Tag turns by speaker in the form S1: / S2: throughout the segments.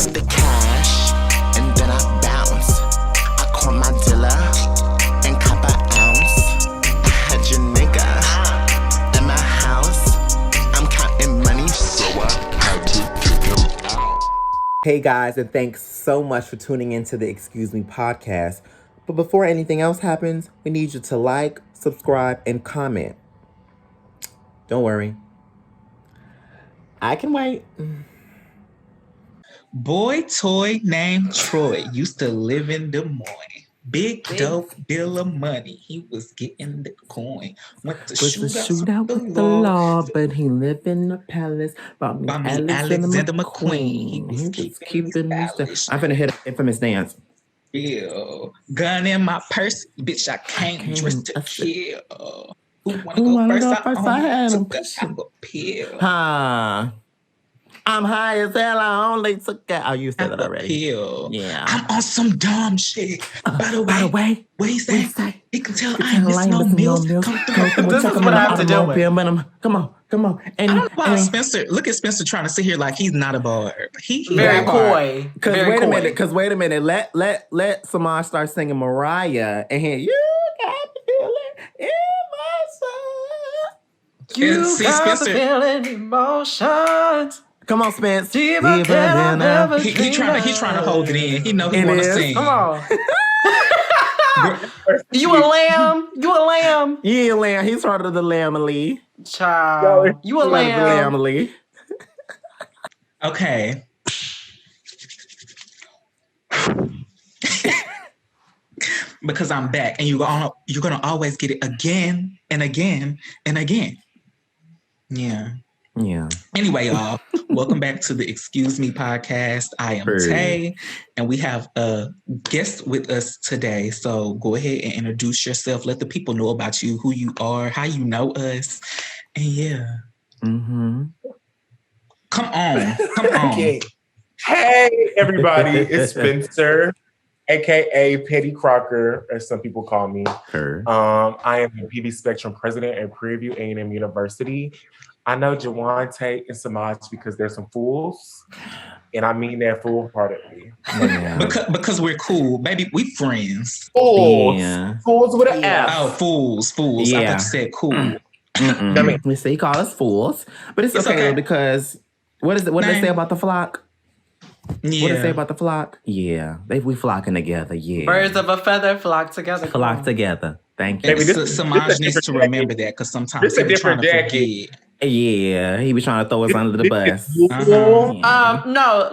S1: get the cash, and then I bounce. I call my dealer and cop an ounce. I had your nigga in my house. I'm counting money, so I had to kick him out.
S2: Hey guys, and thanks so much for tuning into the Excuse Me podcast. But before anything else happens, we need you to like, subscribe, and comment. Don't worry. I can wait.
S3: Boy toy named Troy used to live in Des Moines. Big dope deal of money. He was getting the coin. Went to shoot out with the law,
S2: but he lived in the palace. Bought me
S3: Alexander McQueen.
S2: He was keeping
S3: his
S2: his. I'm finna hit an infamous dance.
S3: Ew. Gun in my purse, bitch. I came dressed to kill. Who wanna go first? I had him. Took a pill.
S2: Huh. I'm high as hell. I only took that. Oh, you said that already.
S3: Pill.
S2: Yeah.
S3: I'm on some dumb shit. By the way, what he say? He can tell I ain't missing no meals. Come through.
S4: This is what I have to do with.
S2: Come on. And,
S3: I don't know why Spencer. Look at Spencer trying to sit here like he's not a bar. He
S4: very coy.
S2: Because wait a minute. Let Semaj start singing Mariah, and here you got the feeling in my soul.
S4: You got the feeling emotions.
S2: Come on, Spence.
S3: He trying to hold it in. He know he want to sing.
S4: Come on. You a lamb?
S2: You a lamb. He's part of the Lamely.
S4: Child. You a lamb.
S2: Lamely.
S3: Okay. Because I'm back, and you're gonna always get it again and again and again. Yeah. Anyway, y'all, welcome back to the Excuse Me podcast. I am Tay, and we have a guest with us today. So go ahead and introduce yourself. Let the people know about you, who you are, how you know us, and yeah.
S2: Mm-hmm.
S3: Come on.
S5: Okay. Hey, everybody, it's Spencer, aka Petty Crocker, as some people call me. I am the PV Spectrum president at Prairie View A&M University. I know JeJuan, Tate, and Semaj because they're some fools, and I mean that full-heartedly.
S2: Yeah.
S3: because we're cool, baby. We friends.
S5: Fools, fools with an F.
S3: Oh, fools.
S2: Yeah.
S3: I thought you said cool.
S2: We say you call us fools, but it's okay because what is it? What do they say about the flock?
S3: Yeah.
S2: What do they say about the flock? Yeah, we flocking together. Yeah,
S4: Birds of a feather flock together.
S2: Flock together. Thank you.
S3: Samaj needs to remember that because sometimes he's trying to forget.
S2: Yeah, he be trying to throw us under the bus.
S4: No,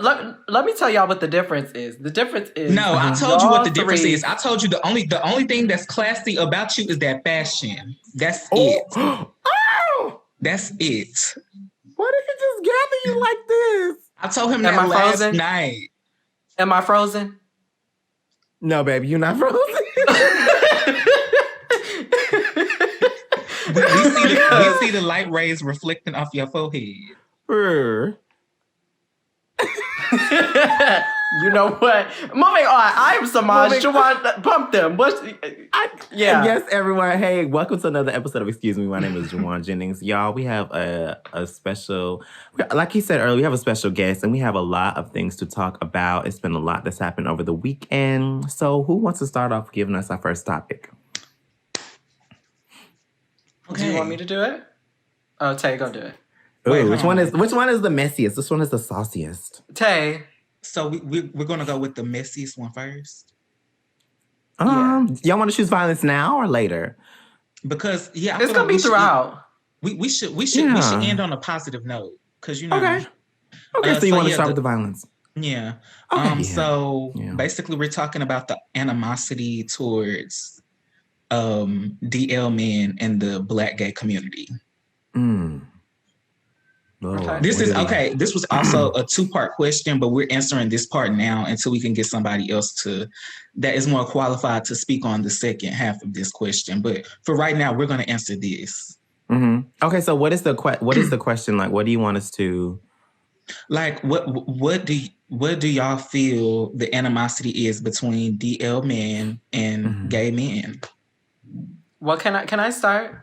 S4: let me tell y'all what the difference is. The difference is
S3: I told you what the difference is. I told you the only thing that's classy about you is that fashion. That's it. That's it.
S2: Why did he just gather you like this?
S3: I told him that last night.
S4: Am I frozen?
S2: No, baby, you're not frozen.
S3: we see the light rays reflecting off your forehead.
S4: You know what? Moving on. I am Semaj. JeJuan, pump them.
S2: Yes, everyone. Hey, welcome to another episode of Excuse Me. My name is JeJuan Jennings. Y'all, we have a special, like he said earlier, we have a special guest, and we have a lot of things to talk about. It's been a lot that's happened over the weekend. So who wants to start off giving us our first topic?
S4: Okay. Do you want me to do it? Oh, Tay, go do it.
S2: Ooh, which one is the messiest? This one is the sauciest.
S4: Tay.
S3: So we're gonna go with the messiest one first.
S2: Y'all want to choose violence now or later?
S3: Because
S4: it's gonna be throughout.
S3: We should end on a positive note because
S2: Okay, so you want to start with the violence?
S3: Yeah.
S2: Okay,
S3: basically we're talking about the animosity towards DL men and the Black gay community.
S2: Oh,
S3: this was also a 2-part question, but we're answering this part now until we can get somebody else that is more qualified to speak on the second half of this question. But for right now, we're going to answer this.
S2: Mm-hmm. Okay, so what is the question like? What do you want us to
S3: like? What do y'all feel the animosity is between DL men and gay men?
S4: Well, can I start?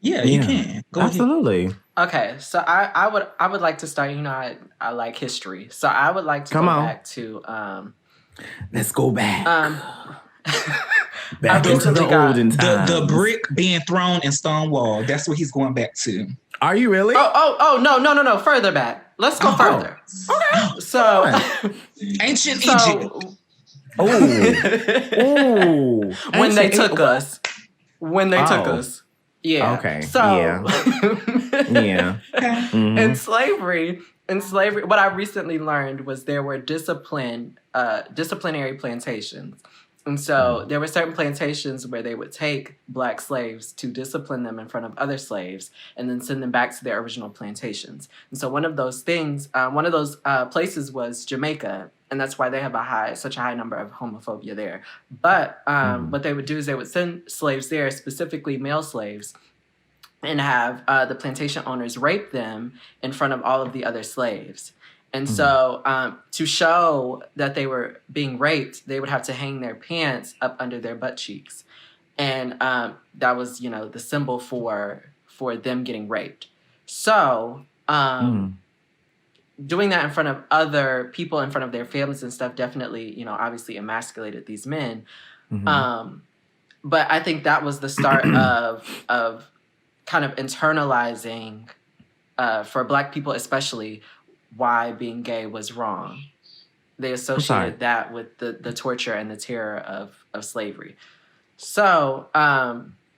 S3: Yeah, you can. Go
S2: Absolutely.
S3: ahead.
S4: Okay, so I would like to start. You know, I like history, so I would like to go back to.
S2: Let's go back.
S3: Back
S2: into the olden times.
S3: The brick being thrown in Stonewall. That's what he's going back to.
S2: Are you really?
S4: Oh, no. Further back. Let's go further.
S3: Okay.
S4: So,
S3: ancient Egypt.
S4: When they took us. Yeah.
S2: Okay.
S4: So,
S2: yeah.
S4: Mm-hmm. In slavery, what I recently learned was there were disciplinary plantations. And so there were certain plantations where they would take Black slaves to discipline them in front of other slaves and then send them back to their original plantations. And so one of those places was Jamaica. And that's why they have such a high number of homophobia there. But what they would do is they would send slaves there, specifically male slaves, and have the plantation owners rape them in front of all of the other slaves. And so to show that they were being raped, they would have to hang their pants up under their butt cheeks. And that was, the symbol for them getting raped. So doing that in front of other people, in front of their families and stuff, definitely, obviously emasculated these men. But I think that was the start of kind of internalizing, for Black people especially, why being gay was wrong. They associated that with the torture and the terror of slavery. So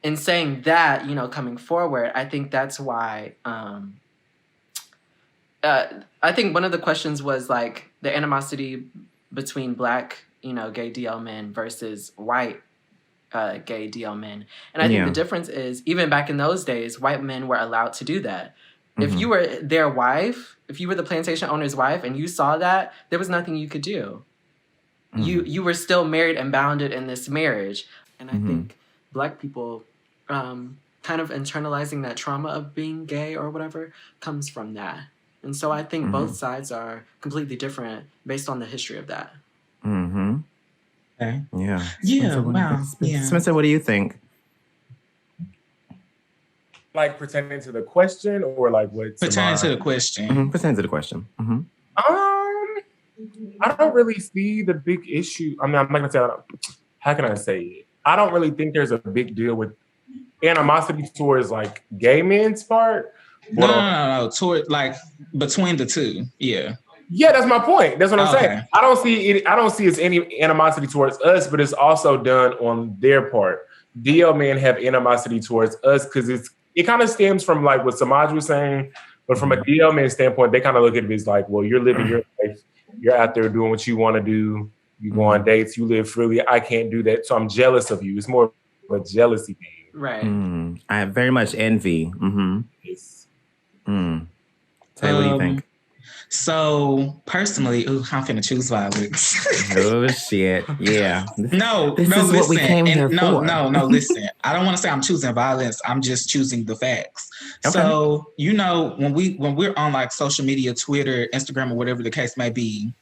S4: in saying that, coming forward, I think that's why I think one of the questions was like the animosity between Black, gay DL men versus white gay DL men. And I think the difference is, even back in those days, white men were allowed to do that. If you were their wife, if you were the plantation owner's wife and you saw that, there was nothing you could do. You were still married and bounded in this marriage. And I think Black people kind of internalizing that trauma of being gay or whatever comes from that. And so I think both sides are completely different based on the history of that.
S3: Okay.
S2: Yeah.
S3: Yeah, wow.
S2: Spencer, what do you think?
S5: Like pertaining to the question, or like what?
S3: Pertaining to the question.
S2: Pertaining to the question.
S5: I don't really see the big issue. I mean, I'm not gonna say. How can I say it? I don't really think there's a big deal with animosity towards like gay men's part.
S3: No. Toward like between the two. Yeah.
S5: Yeah, that's my point. That's what I'm saying. I don't see it. I don't see it's any animosity towards us, but it's also done on their part. DL men have animosity towards us because it kind of stems from like what Semaj was saying, but from a DL man standpoint, they kind of look at it as like, well, you're living your life, you're out there doing what you want to do, you go on dates, you live freely. I can't do that, so I'm jealous of you. It's more of a jealousy thing,
S4: right?
S2: I have very much envy.
S5: Yes.
S2: Say, what do you think?
S3: So personally, I'm finna choose violence.
S2: Oh shit! Yeah.
S3: This
S2: is
S3: listen,
S2: what we came here for.
S3: No. Listen, I don't want to say I'm choosing violence. I'm just choosing the facts.
S2: Okay.
S3: So when we're on like social media, Twitter, Instagram, or whatever the case may be,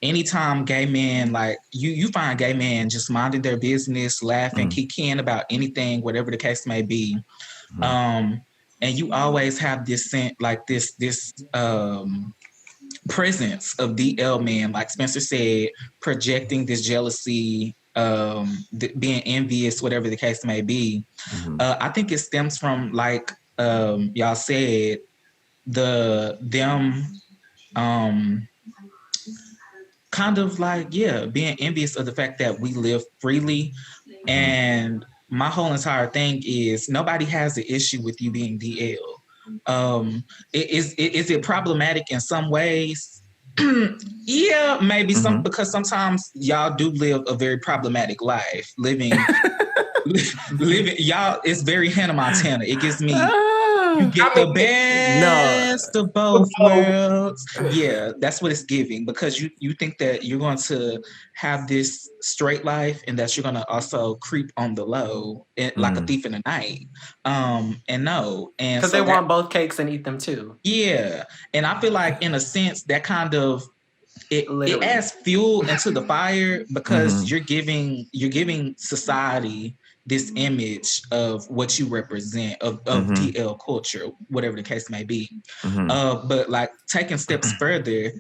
S3: anytime gay men like you find gay men just minding their business, laughing, kikiing about anything, whatever the case may be, and you always have this presence of DL men, like Spencer said, projecting this jealousy, being envious, whatever the case may be. I think it stems from, like y'all said, them kind of like, being envious of the fact that we live freely. And my whole entire thing is nobody has an issue with you being DL. Is it problematic in some ways? Yeah, maybe some, because sometimes y'all do live a very problematic life. Living y'all, it's very Hannah Montana. It gives me you get the best of both worlds. Yeah, that's what it's giving, because you think that you're going to have this straight life and that you're going to also creep on the low like a thief in the night. And no. And
S4: because they want both cakes and eat them too.
S3: Yeah. And I feel like in a sense that kind of it adds fuel into the fire, because you're giving society this image of what you represent of DL culture, whatever the case may be. But like taking steps further,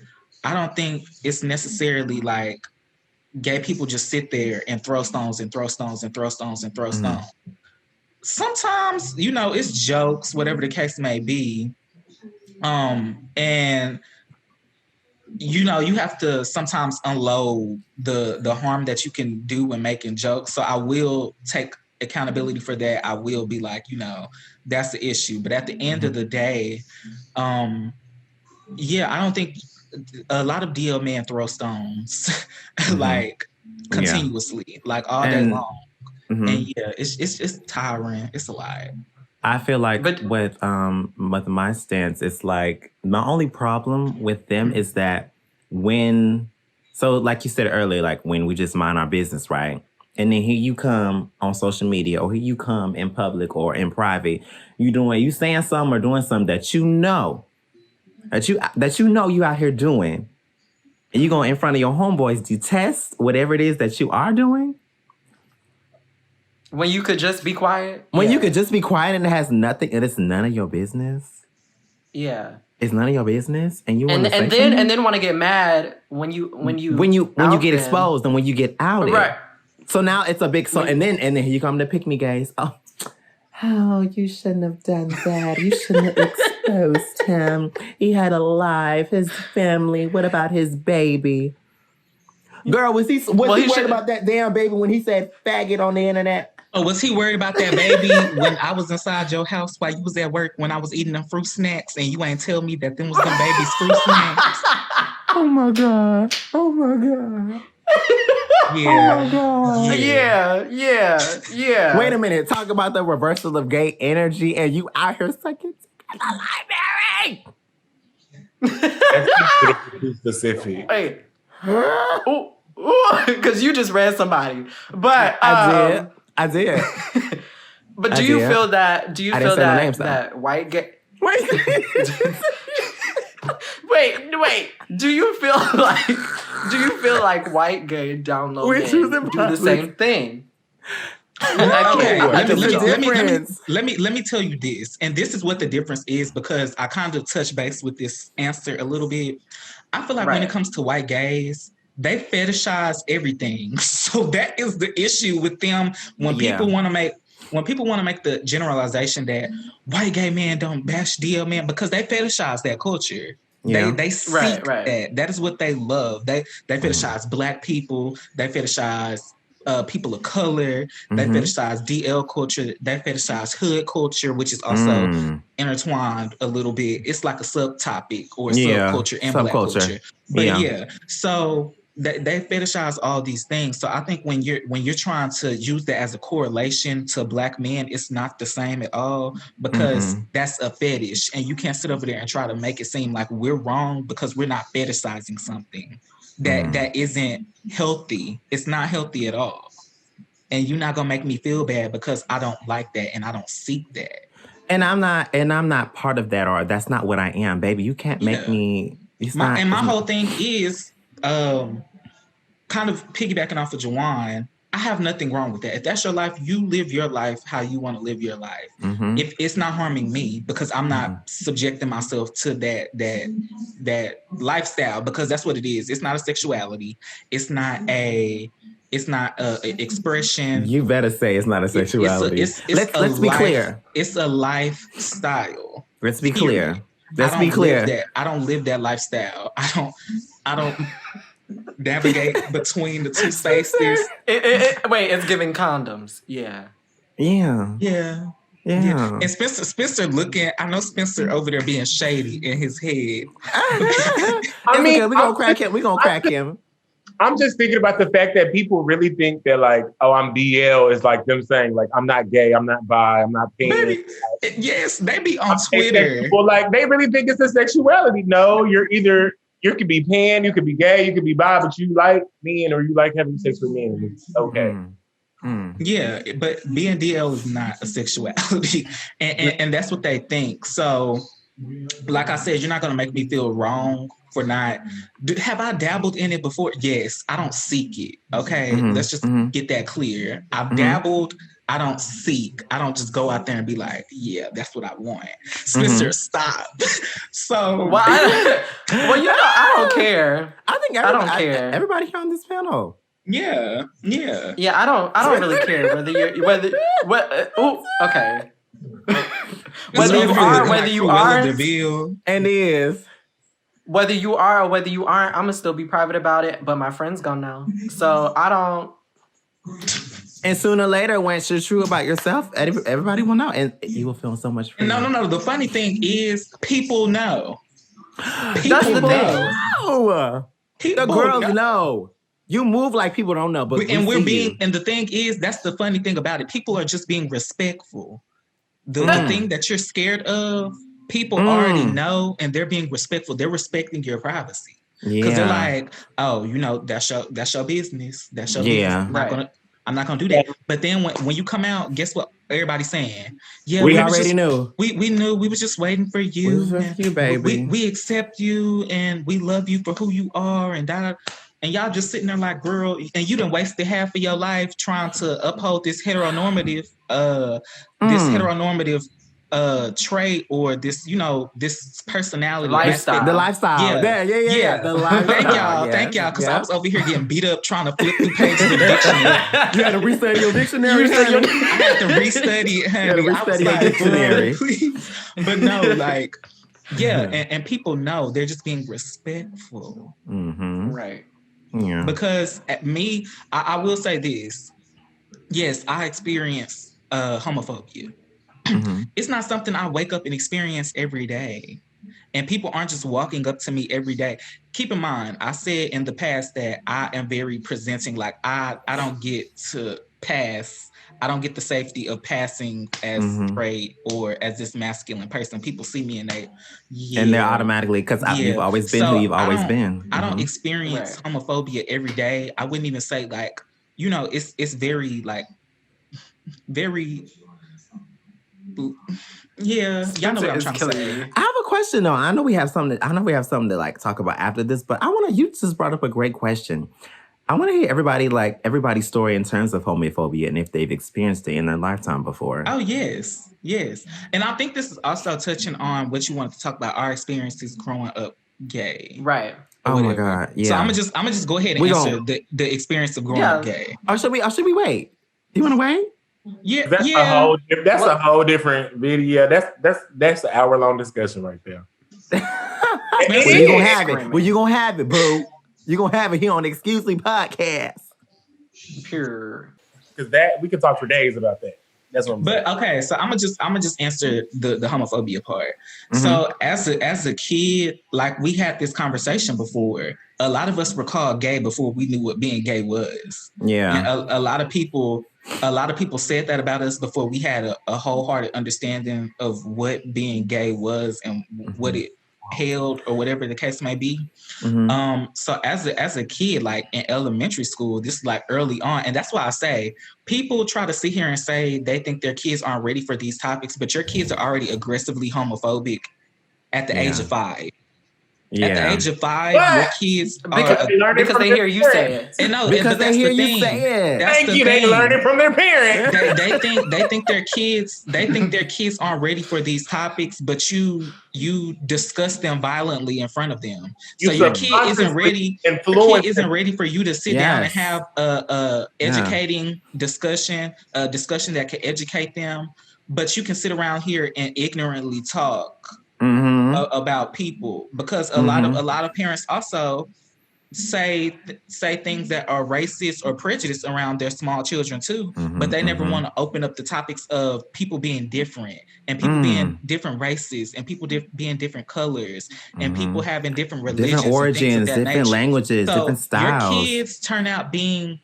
S3: I don't think it's necessarily like gay people just sit there and throw stones and throw stones and throw stones and throw stones. Sometimes, you know, it's jokes, whatever the case may be. And you know, you have to sometimes unload the harm that you can do when making jokes. So I will take accountability for that. I will be like, you know, that's the issue. But at the end of the day, I don't think a lot of DL men throw stones like continuously, like all day long. And yeah, it's tiring. It's a lot.
S2: I feel like with my stance, it's like my only problem with them is that so like you said earlier, like when we just mind our business, right? And then here you come on social media, or here you come in public or in private, you saying something or doing something that you know you out here doing, and you going in front of your homeboys detest whatever it is that you are doing.
S4: When you could just be quiet.
S2: When you could just be quiet and it has nothing, and it's none of your business.
S4: Yeah.
S2: It's none of your business, and you
S4: and then want to get mad when you
S2: get exposed and when you get outed.
S4: Right.
S2: So now it's a big and then here you come to pick me gays. Oh, you shouldn't have done that. You shouldn't have exposed him. He had a life, his family. What about his baby? Girl, was he worried about that damn baby when he said faggot on the internet?
S3: Oh, was he worried about that baby when I was inside your house while you was at work when I was eating them fruit snacks and you ain't tell me that them was them baby's fruit snacks?
S2: Oh my God. Oh my God.
S3: Yeah.
S2: Oh my God.
S4: Yeah.
S2: Wait a minute. Talk about the reversal of gay energy and you out here sucking in the library.
S5: That's too specific.
S4: Hey. Because you just read somebody. But
S2: I did.
S4: But do you feel that that white gay Wait. Do you feel like white gay download men do the same thing?
S3: Let me tell you this, and this is what the difference is, because I kind of touch base with this answer a little bit. I feel like when it comes to white gays, they fetishize everything. So that is the issue with them when people want to make the generalization that white gay men don't bash DL men, because they fetishize that culture. Yeah. They seek that. That is what they love. They fetishize Black people. They fetishize people of color. They fetishize DL culture. They fetishize hood culture, which is also intertwined a little bit. It's like a subtopic or subculture and Black culture. But so they fetishize all these things. So I think when you're trying to use that as a correlation to Black men, it's not the same at all, because that's a fetish, and you can't sit over there and try to make it seem like we're wrong because we're not fetishizing something that isn't healthy. It's not healthy at all, and you're not gonna make me feel bad because I don't like that and I don't seek that.
S2: And I'm not part of that, or that's not what I am, baby. You can't make me.
S3: My whole thing is. Kind of piggybacking off of JeJuan, I have nothing wrong with that. If that's your life, you live your life how you want to live your life. If it's not harming me, because I'm not subjecting myself to that lifestyle, because that's what it is. It's not a sexuality. It's not a expression.
S2: You better say it's not a sexuality. Let's be clear.
S3: It's a lifestyle.
S2: Let's be clear. Let's be clear.
S3: I don't live that lifestyle. I don't navigate between the two spaces.
S4: Wait, it's giving condoms. Yeah.
S3: And Spencer looking. I know Spencer over there being shady in his head.
S2: I mean, we're gonna crack him. We're gonna crack him.
S5: I'm just thinking about the fact that people really think that, like, oh, I'm DL is like them saying, like, I'm not gay, I'm not bi, I'm not pan.
S3: Yes, they be on Twitter.
S5: Well, like, they really think it's a sexuality. No, you could be pan, you could be gay, you could be bi, but you like men or you like having sex with men. It's okay.
S3: Yeah, but being DL is not a sexuality, and that's what they think. So like I said, you're not going to make me feel wrong for not. Have I dabbled in it before? Yes. I don't seek it. Okay. Let's just get that clear. I've dabbled. I don't seek. I don't just go out there and be like, yeah, that's what I want. Sister, stop. So,
S4: well, I don't care.
S2: I think I don't care. Everybody here on this panel.
S3: Yeah.
S4: I don't really care whether okay. Whether you are, whether you aren't,
S2: and is.
S4: Whether you are or whether you aren't, I'm gonna still be private about it, but my friends gonna know. So I don't.
S2: And sooner or later, once you're true about yourself, everybody will know, and you will feel so much freedom.
S3: No. The funny thing is, people know.
S4: That's the thing.
S2: The girls know. You move like people don't know, but
S3: and the thing is, that's the funny thing about it. People are just being respectful. The thing that you're scared of, people already know, and they're being respectful. They're respecting your privacy because they're like, oh, that's your business. That's your business. I'm not gonna do that. But then when you come out, guess what? Everybody's saying, yeah,
S2: we already knew.
S3: We knew. We was just waiting for you.
S2: You, baby.
S3: We accept you and we love you for who you are, and that. And y'all just sitting there like, girl, and you done wasted half of your life trying to uphold this heteronormative trait or this, this personality.
S4: Lifestyle.
S2: The lifestyle. Yeah. The lifestyle.
S3: Thank y'all. Because I was over here getting beat up trying to flip through pages of the dictionary.
S2: You had to restudy your dictionary.
S3: I had to restudy, honey.
S2: You had to restudy your dictionary.
S3: Please. But no, like, and people know they're just being respectful.
S4: Right.
S2: Yeah.
S3: Because I will say this. Yes, I experience homophobia. It's not something I wake up and experience every day. And people aren't just walking up to me every day. Keep in mind, I said in the past that I am very presenting, like I don't get to pass. I don't get the safety of passing as straight or as this masculine person. People see me and they're
S2: automatically, because you've always been who you've always been.
S3: I don't experience homophobia every day. I wouldn't even say like, it's very like, very, y'all know what I'm trying to say.
S2: I have a question though. I know we have something to like talk about after this, but you just brought up a great question. I want to hear everybody's story in terms of homophobia and if they've experienced it in their lifetime before.
S3: Oh, yes. And I think this is also touching on what you wanted to talk about, our experiences growing up gay.
S4: Right.
S2: Oh my God. Yeah.
S3: So I'm gonna just go ahead and answer the experience of growing up gay.
S2: Or should we wait? Do you want to wait?
S3: Yeah.
S5: That's a whole different video. That's an hour-long discussion right there.
S2: Well, you gonna have it. Well, you gonna have it, boo. You're going to have it here on the Xcuse podcast.
S4: Pure.
S5: Because that, we can talk for days about that. That's what I'm saying.
S3: But okay, so I'm gonna just answer the homophobia part. So as a kid, like we had this conversation before. A lot of us were called gay before we knew what being gay was.
S2: Yeah.
S3: And a lot of people said that about us before we had a wholehearted understanding of what being gay was and what it held or whatever the case may be. So as a kid, like in elementary school, this is like early on, and that's why I say people try to sit here and say they think their kids aren't ready for these topics, but your kids are already aggressively homophobic at the age of 5.
S2: Yeah.
S3: At the age of 5, your kids
S4: because they hear you say it.
S3: And no,
S2: because
S3: they hear you
S2: say it.
S5: Thank you. They learn it from their parents.
S3: They think their kids aren't ready for these topics, but you discuss them violently in front of them. So your kid isn't ready. Your kid isn't ready for you to sit down and have a educating discussion, a discussion that can educate them. But you can sit around here and ignorantly talk about people, because a lot of parents also say things that are racist or prejudiced around their small children too, but they never want to open up the topics of people being different and people being different races and people being different colors and people having different religions,
S2: different origins, different languages, different styles.
S3: Your kids turn out being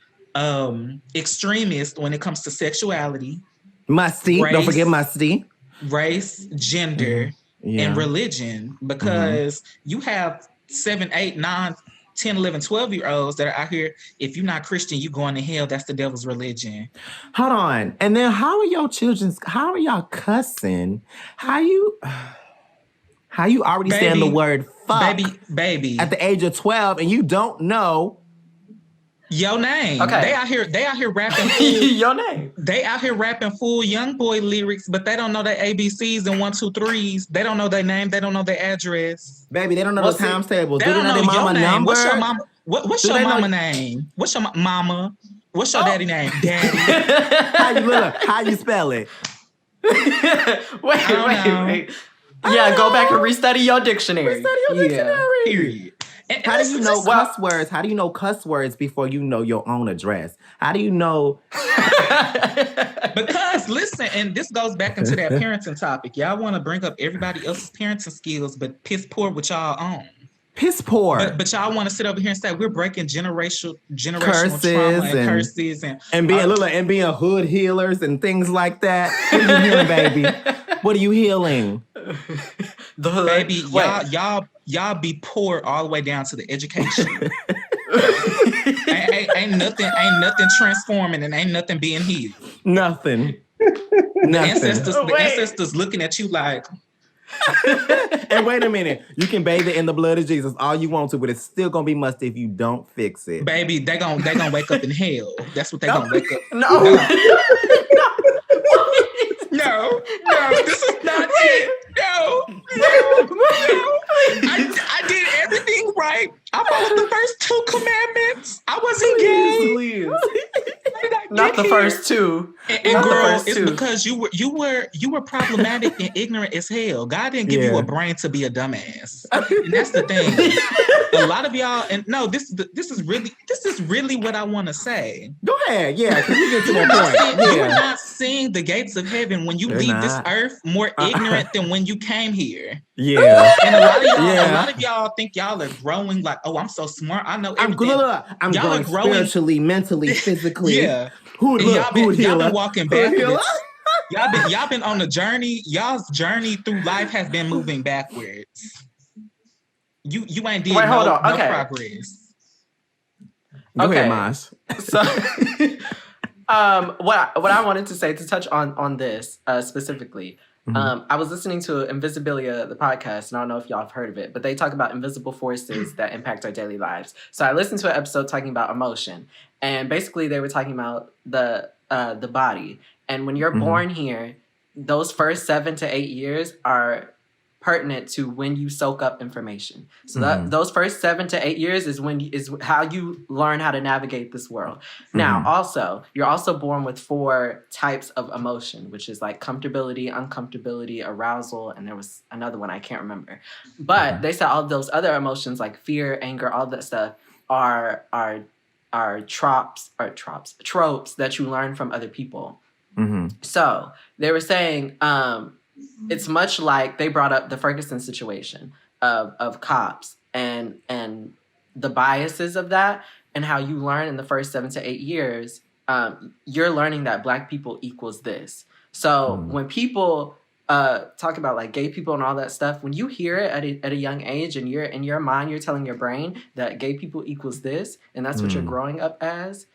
S3: extremist when it comes to sexuality,
S2: don't forget musty,
S3: race, gender, and religion, because you have 7, 8, 9, 10, 11, 12-year-olds that are out here. If you're not Christian, you going to hell. That's the devil's religion.
S2: Hold on. And then how are y'all cussing? How you already saying the word fuck
S3: baby
S2: at the age of 12 and you don't know
S3: your name?
S4: Okay.
S3: They out here rapping
S4: your name.
S3: They out here rapping full young boy lyrics, but they don't know their ABCs and 1, 2, 3s. They don't know their name. They don't know their address.
S2: Baby, they don't know the times table.
S3: They don't know
S2: their mama
S3: your name.
S2: number?
S3: What's your mama? What's your mama name? What's your mama? What's your daddy name? Daddy.
S2: How you spell it?
S4: Wait. Yeah, go back and restudy your dictionary.
S3: Period.
S2: How do you know cuss words? How do you know cuss words before you know your own address? How do you know?
S3: Because listen, and this goes back into that parenting topic. Y'all want to bring up everybody else's parenting skills, but piss poor with y'all own.
S2: Piss poor.
S3: But y'all want to sit over here and say we're breaking generational
S2: curses
S3: trauma and curses and
S2: being hood healers and things like that. What are you healing, baby? What are you healing?
S3: Baby, y'all be poor all the way down to the education. ain't nothing transforming and ain't nothing being healed.
S2: Nothing.
S3: The ancestors looking at you like.
S2: And wait a minute, you can bathe it in the blood of Jesus all you want to, but it's still gonna be musty if you don't fix it.
S3: Baby, they gonna wake up in hell. That's what they gonna wake up.
S4: No,
S3: this is not it. No. I did everything right. I followed the first 2 commandments. I wasn't gay.
S4: Please. Not the first 2.
S3: And girl, it's because you were problematic and ignorant as hell. God didn't give you a brain to be a dumbass. And that's the thing. A lot of y'all, and no, this is really what I want to say.
S2: Go ahead, yeah, because we get to that point.
S3: You're not seeing the gates of heaven when you leave this earth more ignorant than when you came here.
S2: Yeah.
S3: And a lot of y'all think y'all are growing like, oh, I'm so smart. I know everything.
S2: I'm growing spiritually, mentally, physically.
S3: Yeah. Y'all been walking backwards. Y'all been on a journey. Y'all's journey through life has been moving backwards. You ain't did no progress.
S2: Go ahead, Maj.
S4: So what I wanted to say to touch on this specifically. I was listening to Invisibilia, the podcast, and I don't know if y'all have heard of it, but they talk about invisible forces that impact our daily lives. So I listened to an episode talking about emotion, and basically they were talking about the body. And when you're born here, those first 7 to 8 years are pertinent to when you soak up information. So those first 7 to 8 years is how you learn how to navigate this world. Now, also, you're also born with 4 types of emotion, which is like comfortability, uncomfortability, arousal, and there was another one I can't remember. But they said all those other emotions like fear, anger, all that stuff are tropes that you learn from other people. So they were saying it's much like they brought up the Ferguson situation of cops and the biases of that and how you learn in the first 7 to 8 years, you're learning that Black people equals this. So when people talk about like gay people and all that stuff, when you hear it at a young age and you're in your mind, you're telling your brain that gay people equals this, and that's what you're growing up as.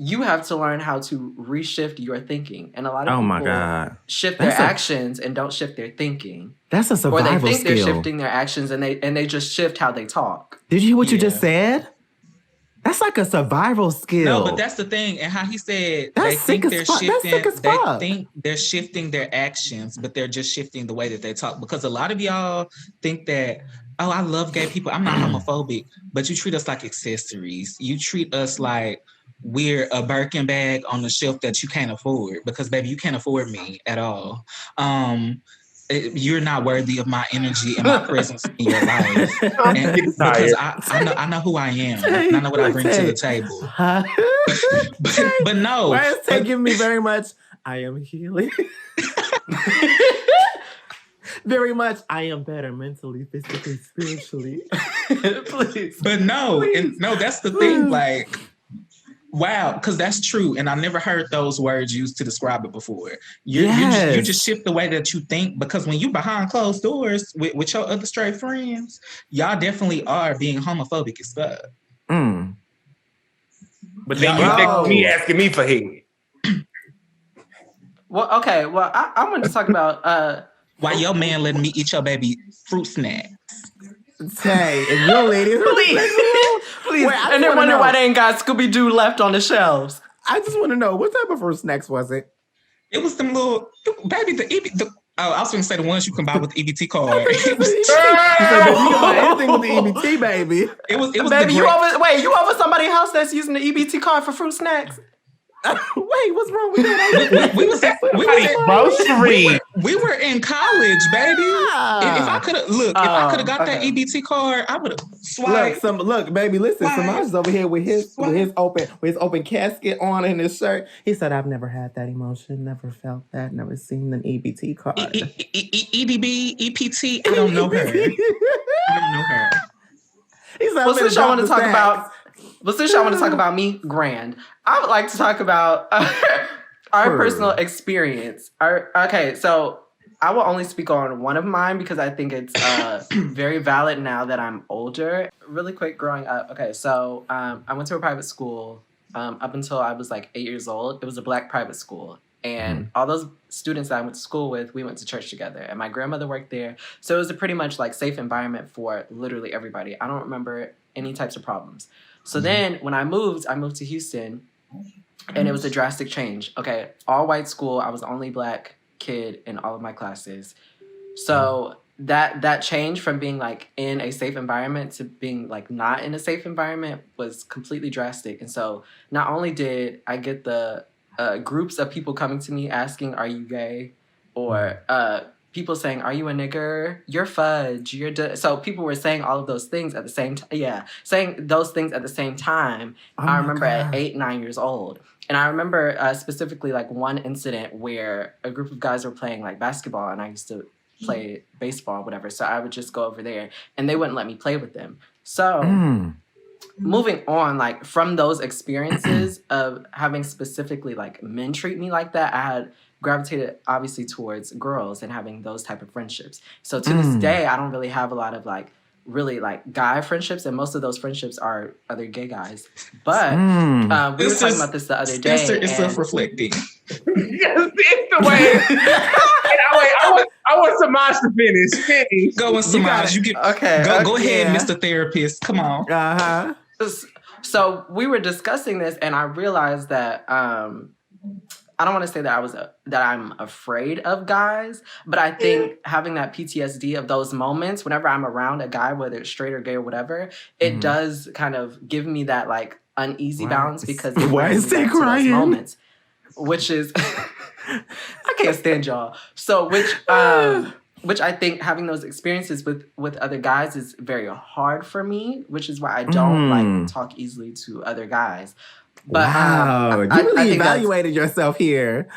S4: You have to learn how to reshift your thinking. And a lot of people shift their actions and don't shift their thinking.
S2: That's a survival skill. Or they think
S4: they're shifting their actions and they just shift how they talk.
S2: Did you hear what you just said? That's like a survival skill.
S3: No, but that's the thing. And how he said they think they're shifting their actions, but they're just shifting the way that they talk. Because a lot of y'all think that, oh, I love gay people. I'm not homophobic, but you treat us like accessories. You treat us like we're a Birkin bag on the shelf that you can't afford because, baby, you can't afford me at all. You're not worthy of my energy and my presence in your life. Because I know who I am. And I know what I bring to the table. but no.
S2: Why is Tay giving me very much, I am healing. Very much, I am better mentally, physically, spiritually.
S4: Please.
S3: But no, that's the thing. Like, wow, because that's true. And I never heard those words used to describe it before. You just shift the way that you think, because when you behind closed doors with your other straight friends, y'all definitely are being homophobic as fuck.
S5: But then you think me asking me for head.
S4: Well, okay. Well, I want to talk about
S3: Why your man letting me eat your baby fruit snack?
S2: Hey, if your lady,
S4: please. Wait, and then wonder why they ain't got Scooby-Doo left on the shelves.
S2: I just want to know, what type of fruit snacks was it?
S3: It was them little, baby, I was going to say the ones you can buy with the EBT card.
S2: It was you can buy anything with the EBT, baby.
S3: It was
S4: baby, you over somebody's house that's using the EBT card for fruit snacks?
S2: Wait, what's wrong with that?
S3: we was at grocery. We were in college, baby. If I could have got that EBT card, I would have swiped.
S2: Look, baby, listen. Semaj is over here with his open casket on in his shirt. He said, "I've never had that emotion, never felt that, never seen an EBT card."
S3: EDB, EPT. I don't know her.
S2: He said,
S4: "Well, since y'all want to talk about." But since y'all want to talk about me, grand, I would like to talk about our personal experience. Okay, so I will only speak on one of mine because I think it's very valid now that I'm older. Really quick, growing up. Okay, so I went to a private school up until I was like 8 years old. It was a Black private school. And all those students that I went to school with, we went to church together. And my grandmother worked there. So it was a pretty much like safe environment for literally everybody. I don't remember any types of problems. So then when I moved to Houston, and it was a drastic change. Okay, all white school. I was the only Black kid in all of my classes. So that change from being like in a safe environment to being like not in a safe environment was completely drastic. And so not only did I get the groups of people coming to me asking, "Are you gay?" or people saying, "Are you a nigger? You're fudge. You're..." So people were saying all of those things at the same time. Yeah, saying those things at the same time. I remember at 8, 9 years old. And I remember specifically like one incident where a group of guys were playing like basketball and I used to play baseball or whatever. So I would just go over there and they wouldn't let me play with them. So moving on, like from those experiences of having specifically like men treat me like that, I had gravitated obviously towards girls and having those type of friendships. So to this day, I don't really have a lot of like really like guy friendships, and most of those friendships are other gay guys. But we were talking about this the other day.
S3: Spencer is self-reflecting.
S5: Yes, it's the way. I want Semaj to finish.
S3: Go with Semaj. Go ahead, Mr. Therapist. Come on.
S4: So we were discussing this, and I realized that I don't want to say that I'm afraid of guys, but I think having that PTSD of those moments, whenever I'm around a guy, whether it's straight or gay or whatever, it does kind of give me that like uneasy balance because
S2: why is he crying?
S4: Those moments, which is I can't stand y'all. So which I think having those experiences with other guys is very hard for me, which is why I don't like talk easily to other guys. But,
S2: wow, you really evaluated yourself here.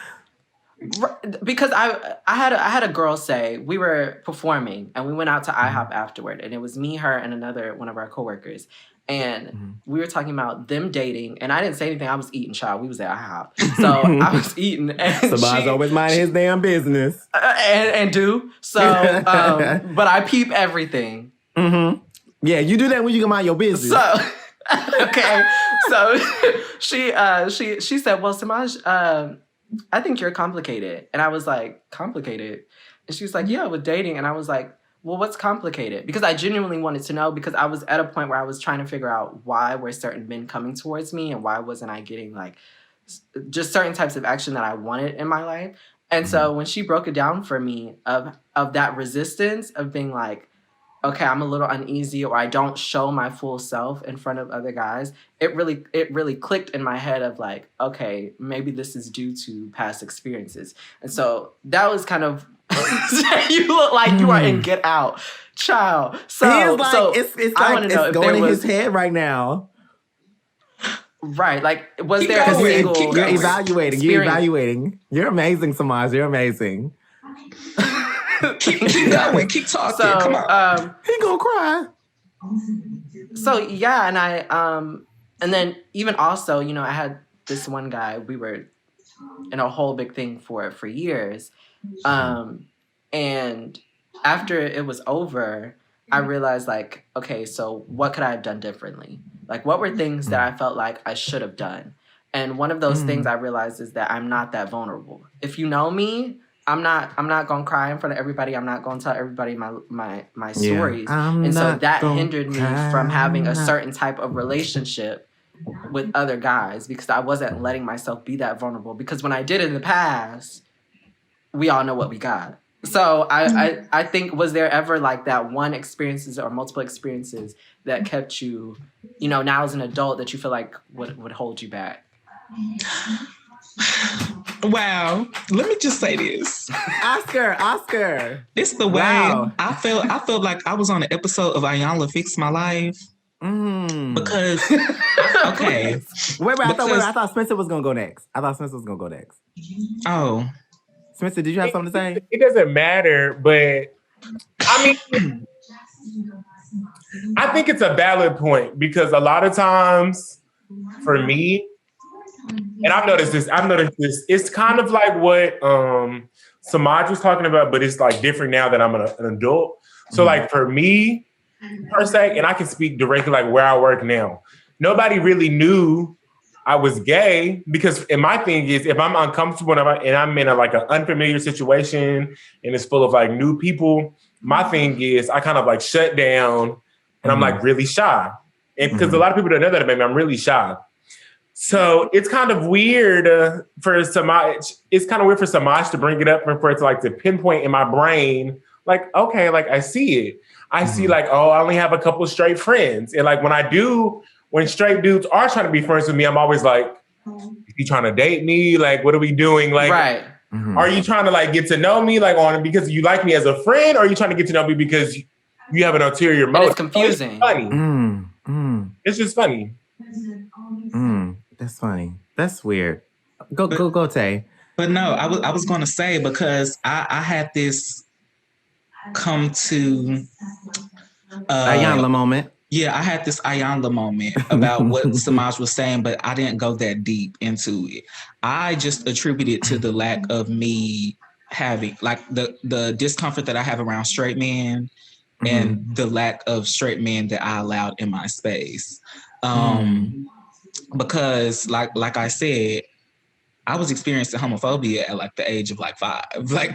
S4: Because I had a girl say, we were performing and we went out to IHOP afterward, and it was me, her, and another one of our coworkers. And we were talking about them dating, and I didn't say anything. I was eating, child. We was at IHOP. So I was eating. And
S2: Semaj always minding his damn business.
S4: And do. So, but I peep everything.
S2: Yeah, you do that when you can mind your business.
S4: So, okay. So she said, "Well, Semaj, I think you're complicated." And I was like, "Complicated?" And she was like, "Yeah, with dating." And I was like, "Well, what's complicated?" Because I genuinely wanted to know, because I was at a point where I was trying to figure out why were certain men coming towards me and why wasn't I getting like just certain types of action that I wanted in my life. And so when she broke it down for me of that resistance of being like, okay, I'm a little uneasy, or I don't show my full self in front of other guys, it really clicked in my head of like, okay, maybe this is due to past experiences. And so that was kind of, you look like you are in Get Out, child. So,
S2: it's going in his head right now.
S4: Right, like, was there a single...
S2: You're evaluating. You're amazing, Semaj. You're amazing.
S3: Keep going. Keep talking.
S4: So,
S3: come on.
S2: He gonna cry.
S4: So yeah, and I and then even also, you know, I had this one guy. We were in a whole big thing for years, and after it was over, I realized like, okay, so what could I have done differently? Like, what were things that I felt like I should have done? And one of those things I realized is that I'm not that vulnerable. If you know me, I'm not gonna cry in front of everybody. I'm not gonna tell everybody my stories. And so that hindered me from having a certain type of relationship with other guys because I wasn't letting myself be that vulnerable. Because when I did in the past, we all know what we got. So I think, was there ever like that one experiences or multiple experiences that kept you, now as an adult, that you feel like would hold you back?
S3: Wow. Let me just say this.
S2: Oscar.
S3: It's the way I felt like I was on an episode of Ayanla Fix My Life. Because okay.
S2: Wait, I thought Spencer was gonna go next. Oh. Spencer, did you have something to say?
S5: It doesn't matter, but I mean I think it's a valid point because a lot of times for me, and I've noticed this, it's kind of like what Semaj was talking about, but it's like different now that I'm an adult. So like for me, per se, and I can speak directly like where I work now, nobody really knew I was gay because, and my thing is, if I'm uncomfortable and I'm in like an unfamiliar situation and it's full of like new people, my thing is I kind of like shut down and I'm like really shy. And because a lot of people don't know that about me, I'm really shy. So it's kind of weird for Semaj. It's kind of weird for Semaj to bring it up and for it to like to pinpoint in my brain, like, okay, like I see it. I see like, oh, I only have a couple of straight friends. And like when straight dudes are trying to be friends with me, I'm always like, is he trying to date me? Like, what are we doing? Like,
S4: right.
S5: Are you trying to like get to know me like on because you like me as a friend? Or are you trying to get to know me because you have an ulterior motive?
S4: It's confusing.
S5: It's funny. It's just funny.
S2: That's funny. That's weird. Go, Tay.
S3: But no, I was going to say, because I had this come to
S2: Ayanla moment.
S3: Yeah, I had this Ayanla moment about what Semaj was saying, but I didn't go that deep into it. I just attributed to the lack of me having like the discomfort that I have around straight men and the lack of straight men that I allowed in my space. Because like I said, I was experiencing homophobia at like the age of like 5. Like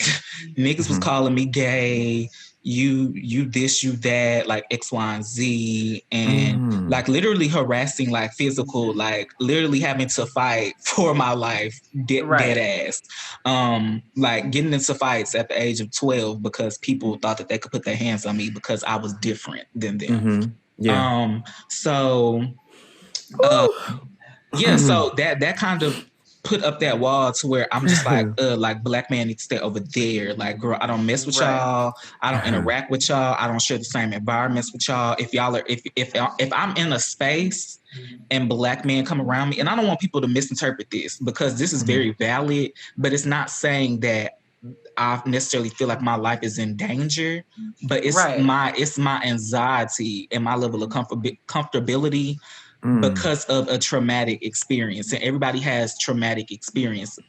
S3: niggas was calling me gay, you this, you that, like X, Y, and Z, and like literally harassing, like physical, like literally having to fight for my life, dead ass. Like getting into fights at the age of 12 because people thought that they could put their hands on me because I was different than them. So that kind of put up that wall to where I'm just like black man needs to stay over there. Like, girl, I don't mess with y'all. I don't interact with y'all. I don't share the same environments with y'all. If y'all are, if I'm in a space and black men come around me, and I don't want people to misinterpret this because this is very valid, but it's not saying that I necessarily feel like my life is in danger, but it's my anxiety and my level of comfortability because of a traumatic experience. And everybody has traumatic experiences,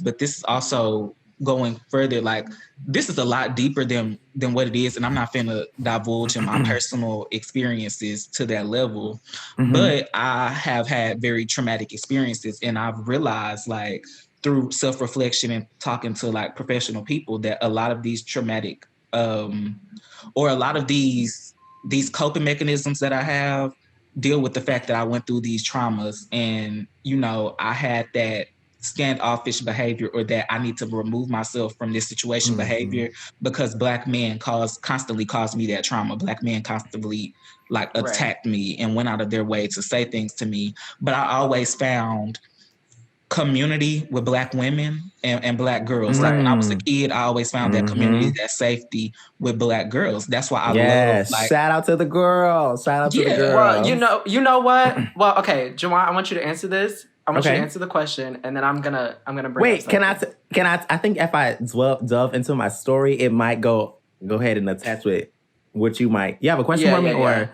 S3: but this is also going further. Like, this is a lot deeper than what it is. And I'm not finna divulge in my personal experiences to that level, but I have had very traumatic experiences. And I've realized, like, through self-reflection and talking to like professional people, that a lot of these traumatic, or a lot of these coping mechanisms that I have deal with the fact that I went through these traumas, and, you know, I had that standoffish behavior, or that I need to remove myself from this situation behavior because black men constantly caused me that trauma. Black men constantly like attacked me and went out of their way to say things to me. But I always found community with black women and black girls. Like when I was a kid, I always found that community, that safety with black girls. That's why I love, like,
S2: shout out to the girls. Shout out to the girls.
S4: Well, you know what? Well, okay, JeJuan, I want you to answer this. I want you to answer the question, and then I'm gonna bring.
S2: Wait, can I? I think if I delve into my story, it might go ahead and attach with what you might. You have a question for me, or?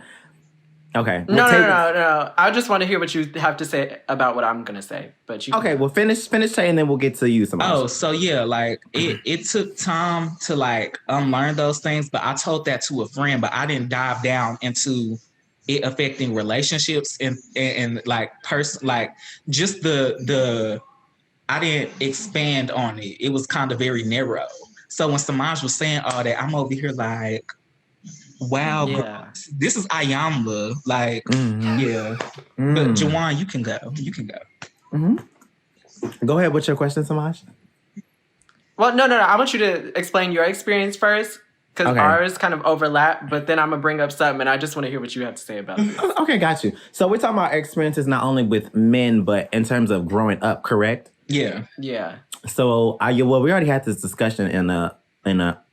S2: Okay.
S4: No. I just want to hear what you have to say about what I'm gonna say. But you.
S2: Okay. Well, finish saying, and then we'll get to you.
S3: Oh, so yeah, like it took time to like unlearn those things, but I told that to a friend, but I didn't dive down into it affecting relationships and like just the expand on it. It was kind of very narrow. So when Semaj was saying all that, I'm over here like, wow, girl, this is Ayamla. Like, yeah. But JeJuan, you can go.
S2: Go ahead. What's your question, Semaj?
S4: Well, no. I want you to explain your experience first. Because ours kind of overlap, but then I'm going to bring up something, and I just want to hear what you have to say about it.
S2: Okay, got you. So we're talking about experiences not only with men, but in terms of growing up, correct?
S3: Yeah.
S2: So, we already had this discussion in a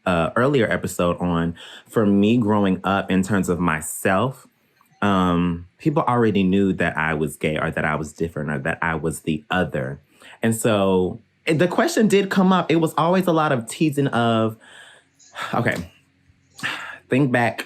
S2: earlier episode on, for me growing up in terms of myself, people already knew that I was gay or that I was different or that I was the other. And so the question did come up. It was always a lot of teasing of, okay, think back,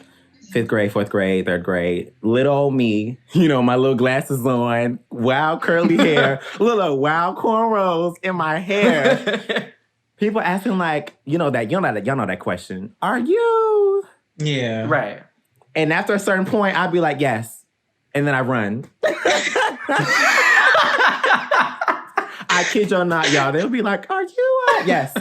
S2: 5th grade, 4th grade, 3rd grade, little old me, my little glasses on, wild curly hair, little wild cornrows in my hair. People asking like, y'all know that question. Are you?
S3: Yeah.
S4: Right.
S2: And after a certain point, I'd be like, yes. And then I run. I kid you not, y'all. They'll be like, are you? Yes.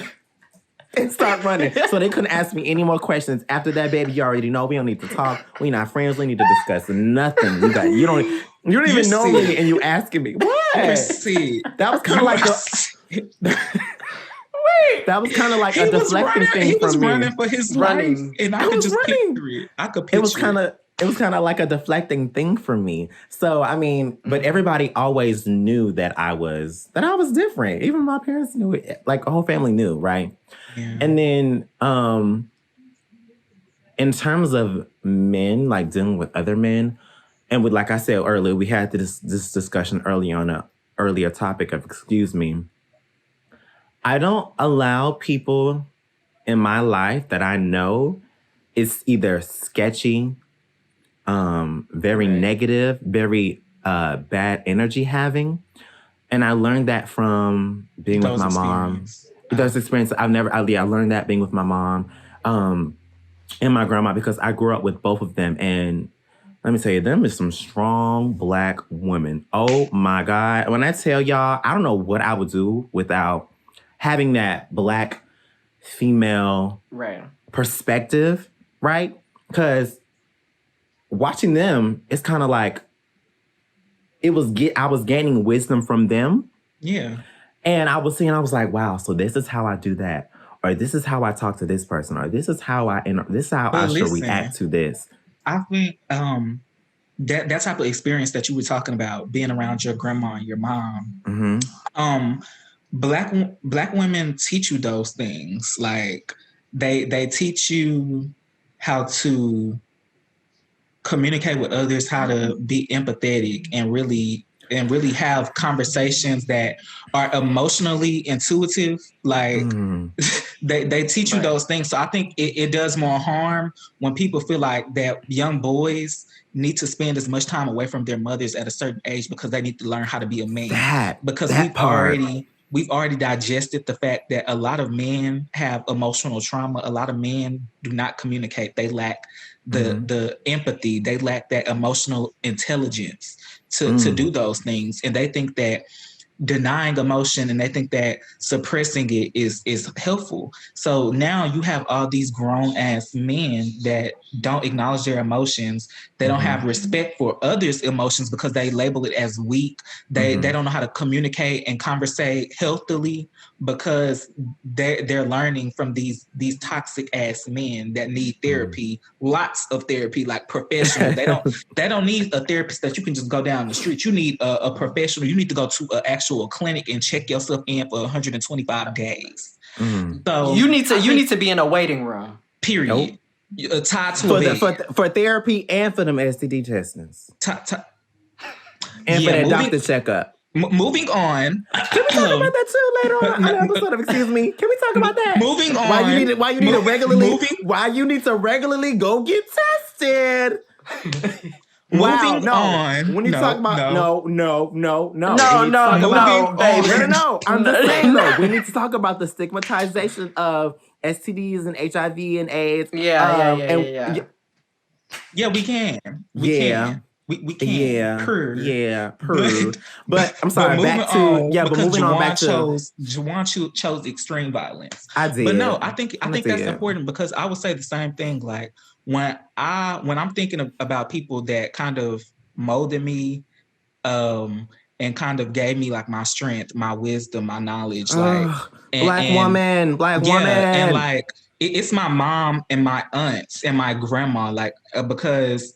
S2: And start running. So they couldn't ask me any more questions. After that, baby, you already know we don't need to talk. We not friends. We need to discuss nothing. You don't even know me, and you asking me what? That was kind of like that was kind of like a deflecting thing
S3: he
S2: from
S3: was
S2: me.
S3: running for his life, and I could just picture it. It was
S2: kind of like a deflecting thing for me. So I mean, but everybody always knew that I was different. Even my parents knew it. Like the whole family knew, right?
S3: Yeah.
S2: And then in terms of men, like dealing with other men, and with, like I said earlier, we had this discussion early on an earlier topic of Excuse Me. I don't allow people in my life that I know is either sketchy, very negative, very bad energy having. And I learned that from being with my mom. Those experiences, I learned that being with my mom and my grandma, because I grew up with both of them. And let me tell you, them is some strong Black women. Oh my God. When I tell y'all, I don't know what I would do without having that Black female perspective, right? Because watching them, it's kind of like I was gaining wisdom from them.
S3: Yeah.
S2: And I was like, wow, so this is how I do that. Or this is how I talk to this person. Or this is how I should react to this.
S3: I think that type of experience that you were talking about, being around your grandma and your mom, Black women teach you those things. Like they teach you how to communicate with others, how to be empathetic and really have conversations that are emotionally intuitive. Like they teach you those things. So I think it does more harm when people feel like that young boys need to spend as much time away from their mothers at a certain age because they need to learn how to be a man. We've already digested the fact that a lot of men have emotional trauma. A lot of men do not communicate. They lack the empathy. They lack that emotional intelligence to do those things. And they think that denying emotion and they think that suppressing it is helpful. So now you have all these grown ass men that don't acknowledge their emotions. They don't have respect for others' emotions because they label it as weak. They don't know how to communicate and conversate healthily because they're learning from these toxic ass men that need therapy, lots of therapy, like professional. They don't need a therapist that you can just go down the street. You need a professional. You need to go to an actual clinic and check yourself in for 125 days. So
S4: you need to be in a waiting room.
S3: Period. Tied to a bed.
S2: For therapy and for them STD testings. And for that doctor checkup.
S3: Moving on.
S2: Can we talk about that too later on the episode of Excuse Me? Can we talk about that?
S3: Moving on.
S2: Why you need to regularly go get tested.
S3: Moving on.
S2: When you talk about no.
S3: baby.
S2: No. I'm just saying though. We need to talk about the stigmatization of STDs and HIV and AIDS.
S3: Yeah, we can. We We can.
S2: Yeah. But I'm sorry. But moving on back to
S3: JeJuan chose extreme violence.
S2: I did.
S3: But no, I think that's important because I would say the same thing. Like when I'm thinking about people that kind of molded me, and kind of gave me like my strength, my wisdom, my knowledge,
S2: Black woman,
S3: and like it's my mom and my aunts and my grandma, like because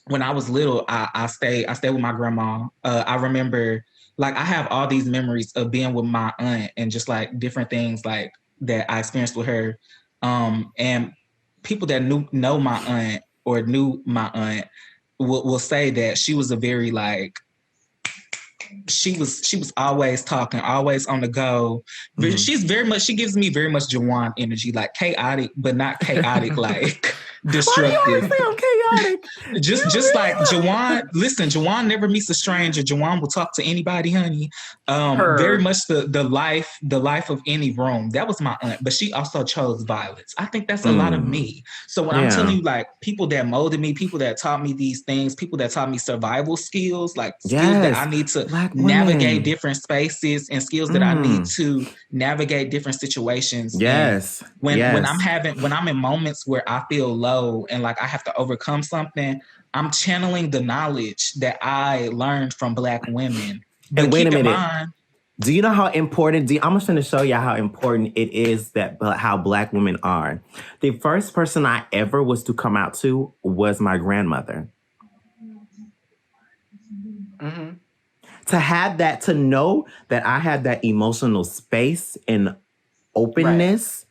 S3: when I was little, I stayed with my grandma. I remember, like, I have all these memories of being with my aunt and just like different things like that I experienced with her. And people that know my aunt or knew my aunt will say that she was a very like. She was always talking, always on the go. Mm-hmm. She gives me very much JeJuan energy, like chaotic, but not chaotic like destructive.
S2: Why do you always say I'm chaotic?
S3: Just like JeJuan, listen, JeJuan never meets a stranger. JeJuan will talk to anybody, honey. Very much the life of any room. That was my aunt, but she also chose violence. I think that's a lot of me. So when I'm telling you, like, people that molded me, people that taught me these things, people that taught me survival skills, like skills that I need to navigate different spaces and skills that I need to navigate different situations.
S2: Yes.
S3: When I'm in moments where I feel low and like I have to overcome something, I'm channeling the knowledge that I learned from Black women. But
S2: and wait
S3: keep
S2: a minute.
S3: in mind,
S2: do you know how important? I'm just going to show you how important it is how Black women are. The first person I ever was to come out to was my grandmother.
S4: Mm-hmm.
S2: To have that, to know that I had that emotional space and openness,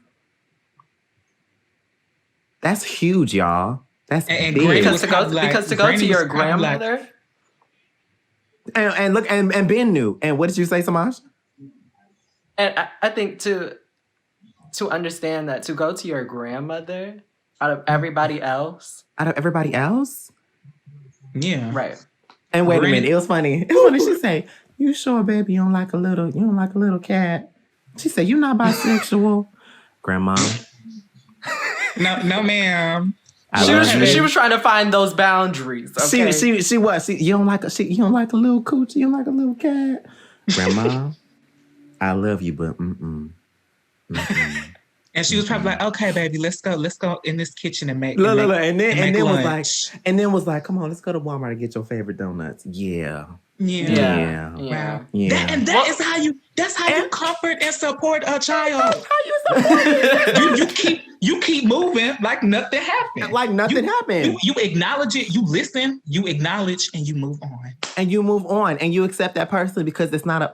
S2: that's huge, y'all. That's big.
S4: Because to go to your grandmother.
S2: And look, and Ben knew. And what did you say, Semaj?
S4: And I think to understand that, to go to your grandmother out of everybody else.
S3: Yeah.
S4: Right.
S2: And wait a minute, it was funny. It was funny. She say, "You sure, baby, you don't like a little cat?" She said, "You not bisexual, Grandma."
S3: No, ma'am.
S4: She was trying to find those boundaries. Okay?
S2: She was. You don't like a little coochie. You don't like a little cat, Grandma. I love you, but
S3: And she was probably like, "Okay, baby, let's go in this kitchen and make."
S2: Look, and then was like, "Come on, let's go to Walmart and get your favorite donuts." Yeah.
S3: Wow. That's how you comfort and support a child.
S2: That's how you support
S3: you keep moving like nothing happened.
S2: Like nothing happened.
S3: You acknowledge it, you listen, you acknowledge, and you move on.
S2: And you accept that person because it's not a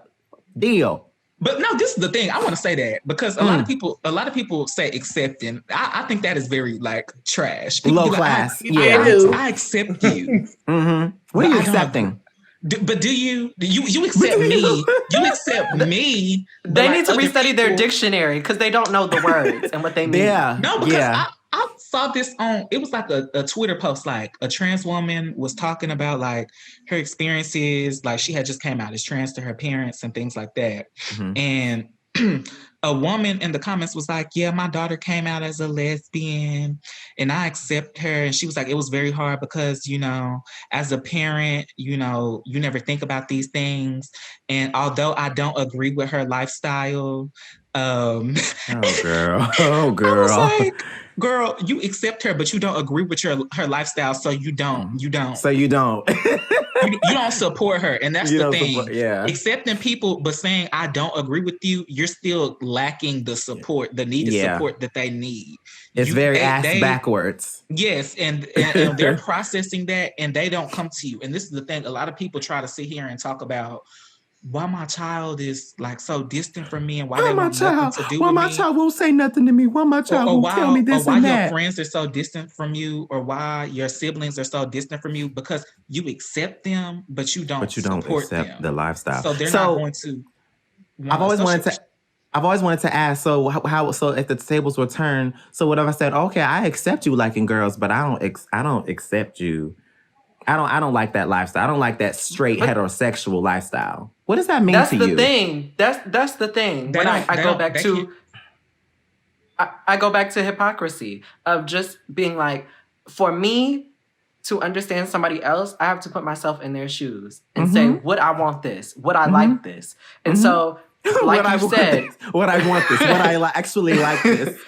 S2: deal.
S3: But no, this is the thing. I want to say that because a lot of people say accepting. I think that is very like trash. People
S2: low class.
S3: I accept you.
S2: Mm-hmm. What are you accepting?
S3: But do you accept me? You accept me.
S4: They need to restudy their dictionary because they don't know the words and what they mean.
S2: Yeah.
S3: No, because I saw this it was like a Twitter post, like a trans woman was talking about like her experiences, like she had just came out as trans to her parents and things like that. Mm-hmm. And a woman in the comments was like, "Yeah, my daughter came out as a lesbian and I accept her." And she was like, "It was very hard because, you know, as a parent, you know, you never think about these things. And although I don't agree with her lifestyle,
S2: oh girl.
S3: I was like, girl, you accept her, but you don't agree with her lifestyle, so you don't.
S2: So you don't.
S3: you don't support her, and that's the thing. Accepting people, but saying I don't agree with you, you're still lacking the support, the needed support that they need.
S2: It's very backwards.
S3: Yes, and they're processing that, and they don't come to you. And this is the thing: a lot of people try to sit here and talk about why my child is like so distant from me and why they want nothing to do with me.
S2: Why my child won't say nothing to me? Why my child won't tell me this and that?
S3: Why your friends are so distant from you, or why your siblings are so distant from you? Because you accept them, but you don't support
S2: accept the lifestyle.
S3: So they're not going to.
S2: I've always wanted to ask. So how? So if the tables were turned, so what if I said, "Okay, I accept you liking girls, but I don't accept you. I don't like that lifestyle. I don't like that straight heterosexual lifestyle." What does that mean to you?
S4: That's the thing. I go back to hypocrisy of just being like, for me, to understand somebody else, I have to put myself in their shoes and say, would I want this? Would I like this? And so, like you said,
S2: would I want this? Would I actually like this?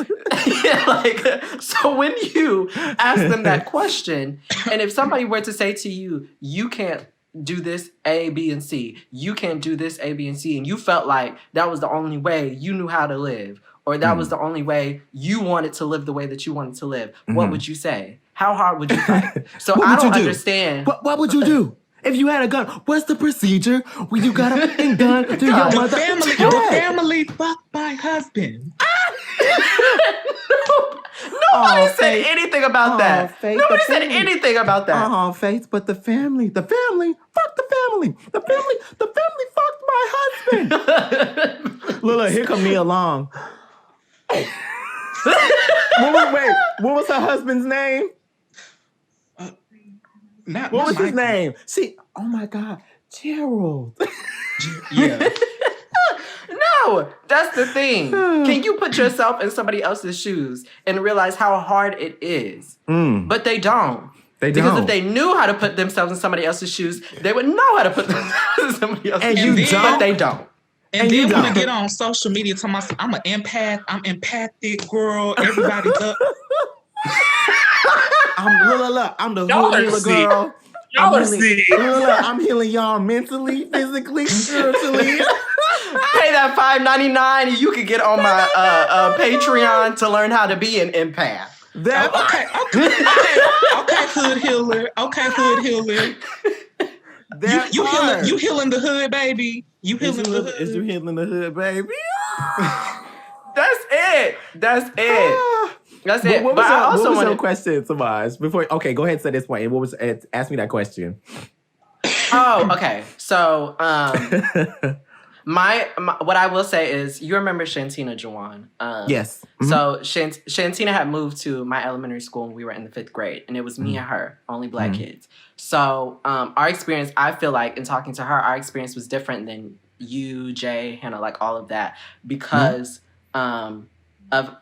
S4: So when you ask them that question, and if somebody were to say to you, you can't do this A, B, and C, you can't do this A, B, and C, and you felt like that was the only way you knew how to live, or that was the only way you wanted to live the way that you wanted to live, what would you say? How hard would you fight? So I don't understand.
S2: What would you do? If you had a gun, what's the procedure? When you got a gun to your mother?
S3: The family fucked my husband.
S4: Nobody said anything about that. Nobody said anything about that.
S2: Oh, Faith, but the family, fuck the family. The family fucked my husband. Look, here come Nia Long. What was her husband's name? What was his name? Oh my God, Gerald.
S3: Yeah.
S4: No, that's the thing. Can you put yourself in somebody else's shoes and realize how hard it is? But they don't. Because if they knew how to put themselves in somebody else's shoes, they would know how to put themselves in somebody else's shoes. But they don't.
S3: And then when I get on social media, tell myself I'm an empath, I'm empathic, girl. Everybody's up.
S2: I'm the hood girl.
S5: Y'all are sick.
S2: I'm healing y'all mentally, physically, spiritually.
S4: Pay that $5.99 and you can get on my Patreon to learn how to be an empath.
S3: Okay, hood healer. You healing the hood, baby. You healing the hood.
S2: Is you healing the hood, baby?
S4: That's it. That's it.
S2: What was your question, Semaj? Go ahead and say this point. Ask me that question.
S4: Oh, okay. So, my what I will say is, you remember Shantina JeJuan?
S2: Yes. Mm-hmm.
S4: So Shantina had moved to my elementary school when we were in the 5th grade, and it was me and her, only Black kids. So our experience, I feel like, in talking to her, our experience was different than you, Jay, Hannah, like all of that, because of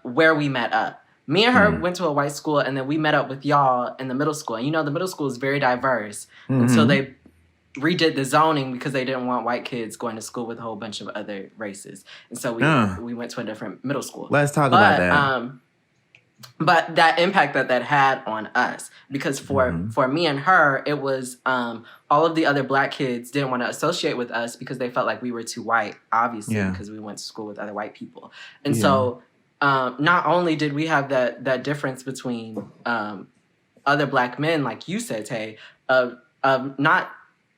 S4: where we met up. Me and her went to a white school, and then we met up with y'all in the middle school. And the middle school is very diverse. And so they redid the zoning because they didn't want white kids going to school with a whole bunch of other races. And so we went to a different middle school.
S2: Let's talk about that.
S4: But that impact that had on us, because for me and her, it was all of the other Black kids didn't want to associate with us because they felt like we were too white, obviously, because we went to school with other white people. And so not only did we have that difference between other Black men, like you said, Tay, of not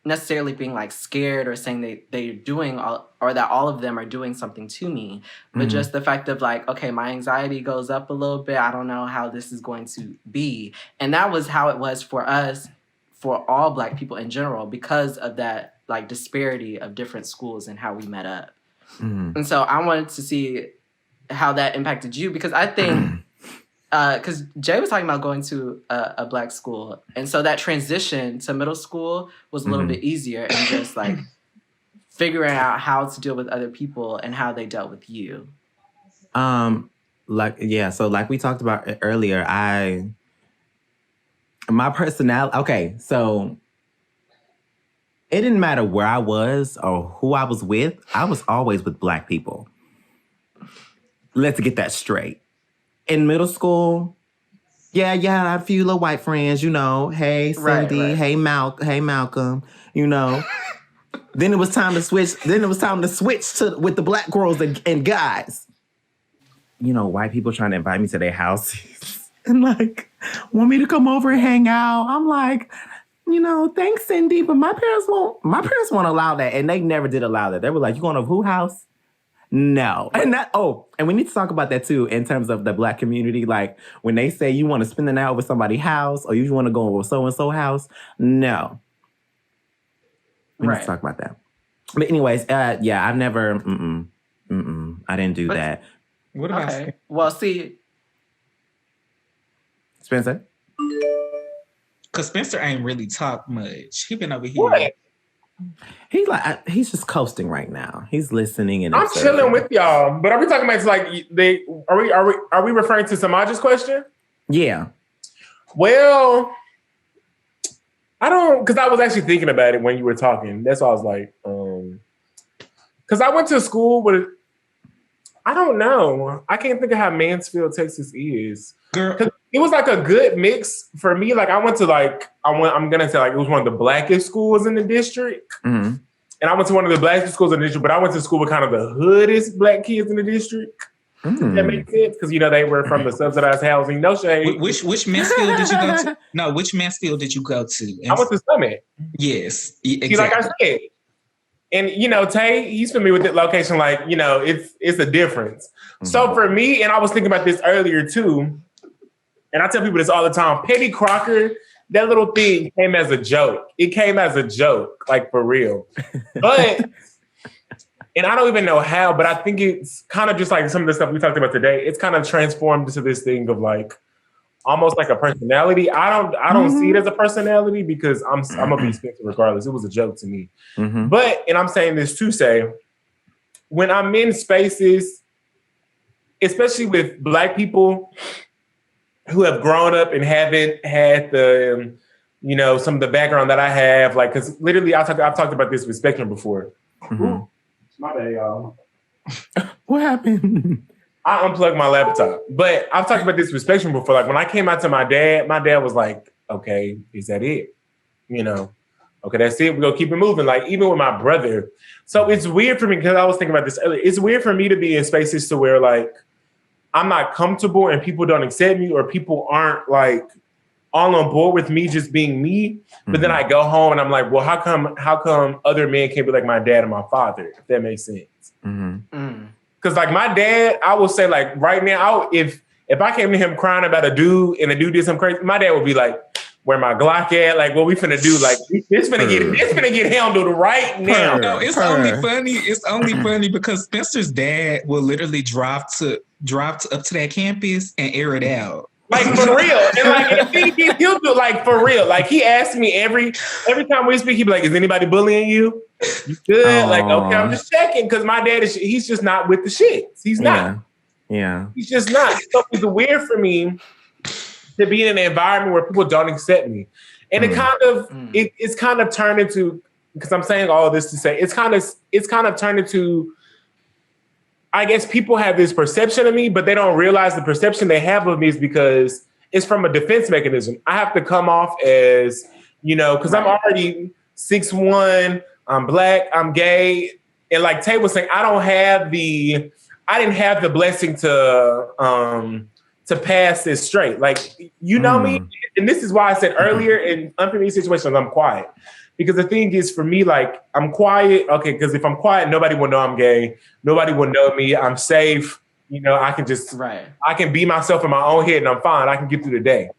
S4: necessarily being like scared or saying they're doing or that all of them are doing something to me, but just the fact of like, okay, my anxiety goes up a little bit. I don't know how this is going to be. And that was how it was for us, for all Black people in general, because of that like disparity of different schools and how we met up. And so I wanted to see how that impacted you, because I think because Jay was talking about going to a Black school, and so that transition to middle school was a little bit easier, and just like figuring out how to deal with other people and how they dealt with you.
S2: So like we talked about earlier, my personality. Okay, so it didn't matter where I was or who I was with. I was always with Black people. Let's get that straight. In middle school, I had a few little white friends, Hey, Cindy. Right. Hey, Malcolm. Then it was time to switch. With the Black girls and guys. White people trying to invite me to their houses and like want me to come over and hang out. I'm like, thanks, Cindy, but my parents won't allow that, and they never did allow that. They were like, you going to who house? No. And we need to talk about that too in terms of the Black community. Like when they say you want to spend the night over somebody's house or you want to go over so-and-so house. No. We need to talk about that. But anyways, I've never, I didn't do that.
S3: What about
S4: Well, see.
S2: Spencer?
S3: Because Spencer ain't really talk much. He been over here.
S5: What?
S2: He's just coasting right now. He's listening and
S5: I'm chilling with y'all. But are we talking about are we referring to Semaj's question?
S2: Yeah.
S5: Well, I don't, because I was actually thinking about it when you were talking. That's why I was like, because I went to school with, I don't know. I can't think of how Mansfield, Texas is.
S3: Girl.
S5: It was like a good mix for me. Like I went to I'm going to say like it was one of the blackest schools in the district.
S2: Mm-hmm.
S5: And I went to one of the blackest schools in the district, but I went to school with kind of the hoodest black kids in the district. That makes sense because they were from the subsidized housing. No shade.
S3: Which Mansfield did you go to? No, which Mansfield did you go to?
S5: I went to Summit.
S3: Yes, exactly.
S5: See, like I said, and Tay, he's familiar with that location. Like it's a difference. Mm-hmm. So for me, and I was thinking about this earlier too, and I tell people this all the time. Petty Crocker, that little thing came as a joke. It came as a joke, like for real, but. And I don't even know how, but I think it's kind of just like some of the stuff we talked about today. It's kind of transformed into this thing of like almost like a personality. I don't see it as a personality because I'm gonna be Spencer regardless. It was a joke to me. Mm-hmm. But and I'm saying this to say, when I'm in spaces, especially with Black people who have grown up and haven't had the some of the background that I have, like because literally I've talked about this with Spectrum before. Mm-hmm. My bad, y'all.
S2: What happened?
S5: I unplugged my laptop. But I've talked about this with Spectrum before. Like when I came out to my dad was like, okay, is that it? Okay, that's it. We're going to keep it moving. Like even with my brother. So it's weird for me because I was thinking about this earlier. It's weird for me to be in spaces to where like I'm not comfortable and people don't accept me or people aren't like all on board with me just being me, but then I go home and I'm like, well, how come other men can't be like my dad and my father, if that makes sense? Because like my dad, I will say like right now, if I came to him crying about a dude and a dude did something crazy, my dad would be like, where my Glock at? Like what we finna do? Like this finna get handled right now.
S3: No, it's only funny. It's only funny because Spencer's dad will literally drive up to that campus and air it out.
S5: Like for real. And like he'll do like for real. Like he asks me every time we speak, he'd be like, is anybody bullying you? You good? Aww. Like, okay, I'm just checking. Cause my dad he's just not with the shit. He's not.
S2: Yeah.
S5: He's just not. So it's weird for me to be in an environment where people don't accept me. And it kind of it's kind of turned into, because I'm saying all this to say it's kind of turned into, I guess people have this perception of me, but they don't realize the perception they have of me is because it's from a defense mechanism. I have to come off as, because I'm already 6'1", I'm Black, I'm gay. And like Tay was saying, I didn't have the blessing to pass this straight. Like, me? And this is why I said earlier in unfamiliar situations, I'm quiet. Because the thing is, for me, like, I'm quiet. Okay, because if I'm quiet, nobody will know I'm gay. Nobody will know me. I'm safe. I can just, I can be myself in my own head and I'm fine. I can get through the day.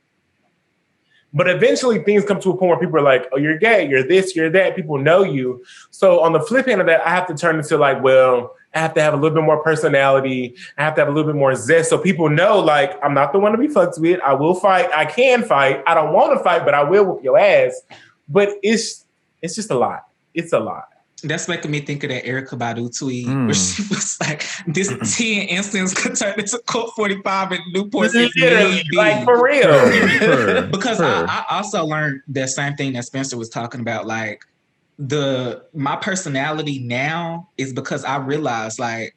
S5: But eventually things come to a point where people are like, oh, you're gay, you're this, you're that. People know you. So on the flip hand of that, I have to turn into like, well, I have to have a little bit more personality. I have to have a little bit more zest. So people know, like, I'm not the one to be fucked with. I will fight. I can fight. I don't want to fight, but I will whoop your ass. But it's just a lot. It's a lot.
S3: That's making me think of that Erykah Badu tweet where she was like, this 10 instance could turn into Colt 45 in Newport.
S5: Like for real.
S3: Because I also learned that same thing that Spencer was talking about. Like my personality now is because I realized like,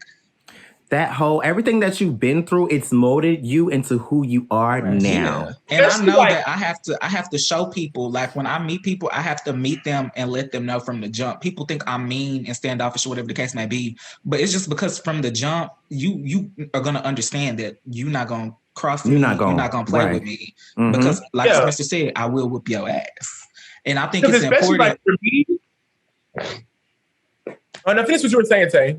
S2: everything that you've been through, it's molded you into who you are now.
S3: Yeah. And I know that I have to show people, like when I meet people, I have to meet them and let them know from the jump. People think I'm mean and standoffish or whatever the case may be, but it's just because from the jump, you are going to understand that you're not going to cross me, you're not going to play with me. Mm-hmm. Because like Spencer said, I will whoop your ass. And I think it's important.
S5: Like for me, no, finish what you were saying, Tay.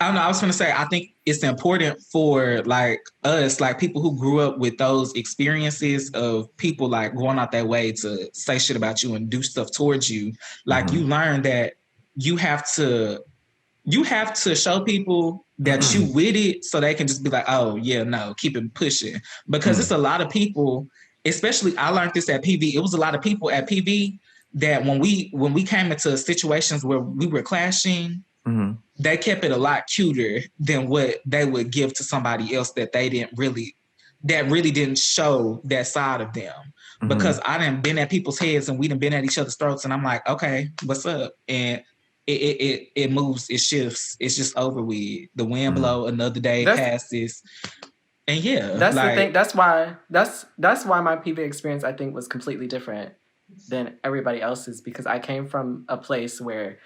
S3: I don't know. I was going to say, I think it's important for like us, like people who grew up with those experiences of people like going out their way to say shit about you and do stuff towards you. Like you learn that you have to show people that you with it so they can just be like, oh yeah, no, keep it pushing. Because it's a lot of people, especially I learned this at PV. It was a lot of people at PV that when we came into situations where we were clashing, they kept it a lot cuter than what they would give to somebody else that really didn't show that side of them. because I done been at people's heads and we done been at each other's throats, and I'm like, okay, what's up? And it moves, it shifts, it's just over with. The wind blow, another day passes. And
S4: that's the thing. That's why my PV experience, I think, was completely different than everybody else's, because I came from a place where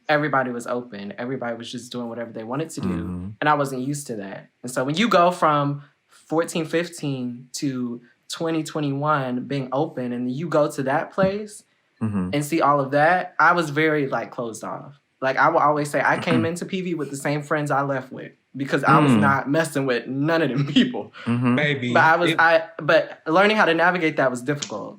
S4: everybody was open. Everybody was just doing whatever they wanted to do. And I wasn't used to that. And so when you go from 14, 15 to 2021 being open, and you go to that place and see all of that, I was very like closed off. Like I will always say, I came into PV with the same friends I left with, because I was not messing with none of them people.
S3: Baby.
S4: But but learning how to navigate that was difficult.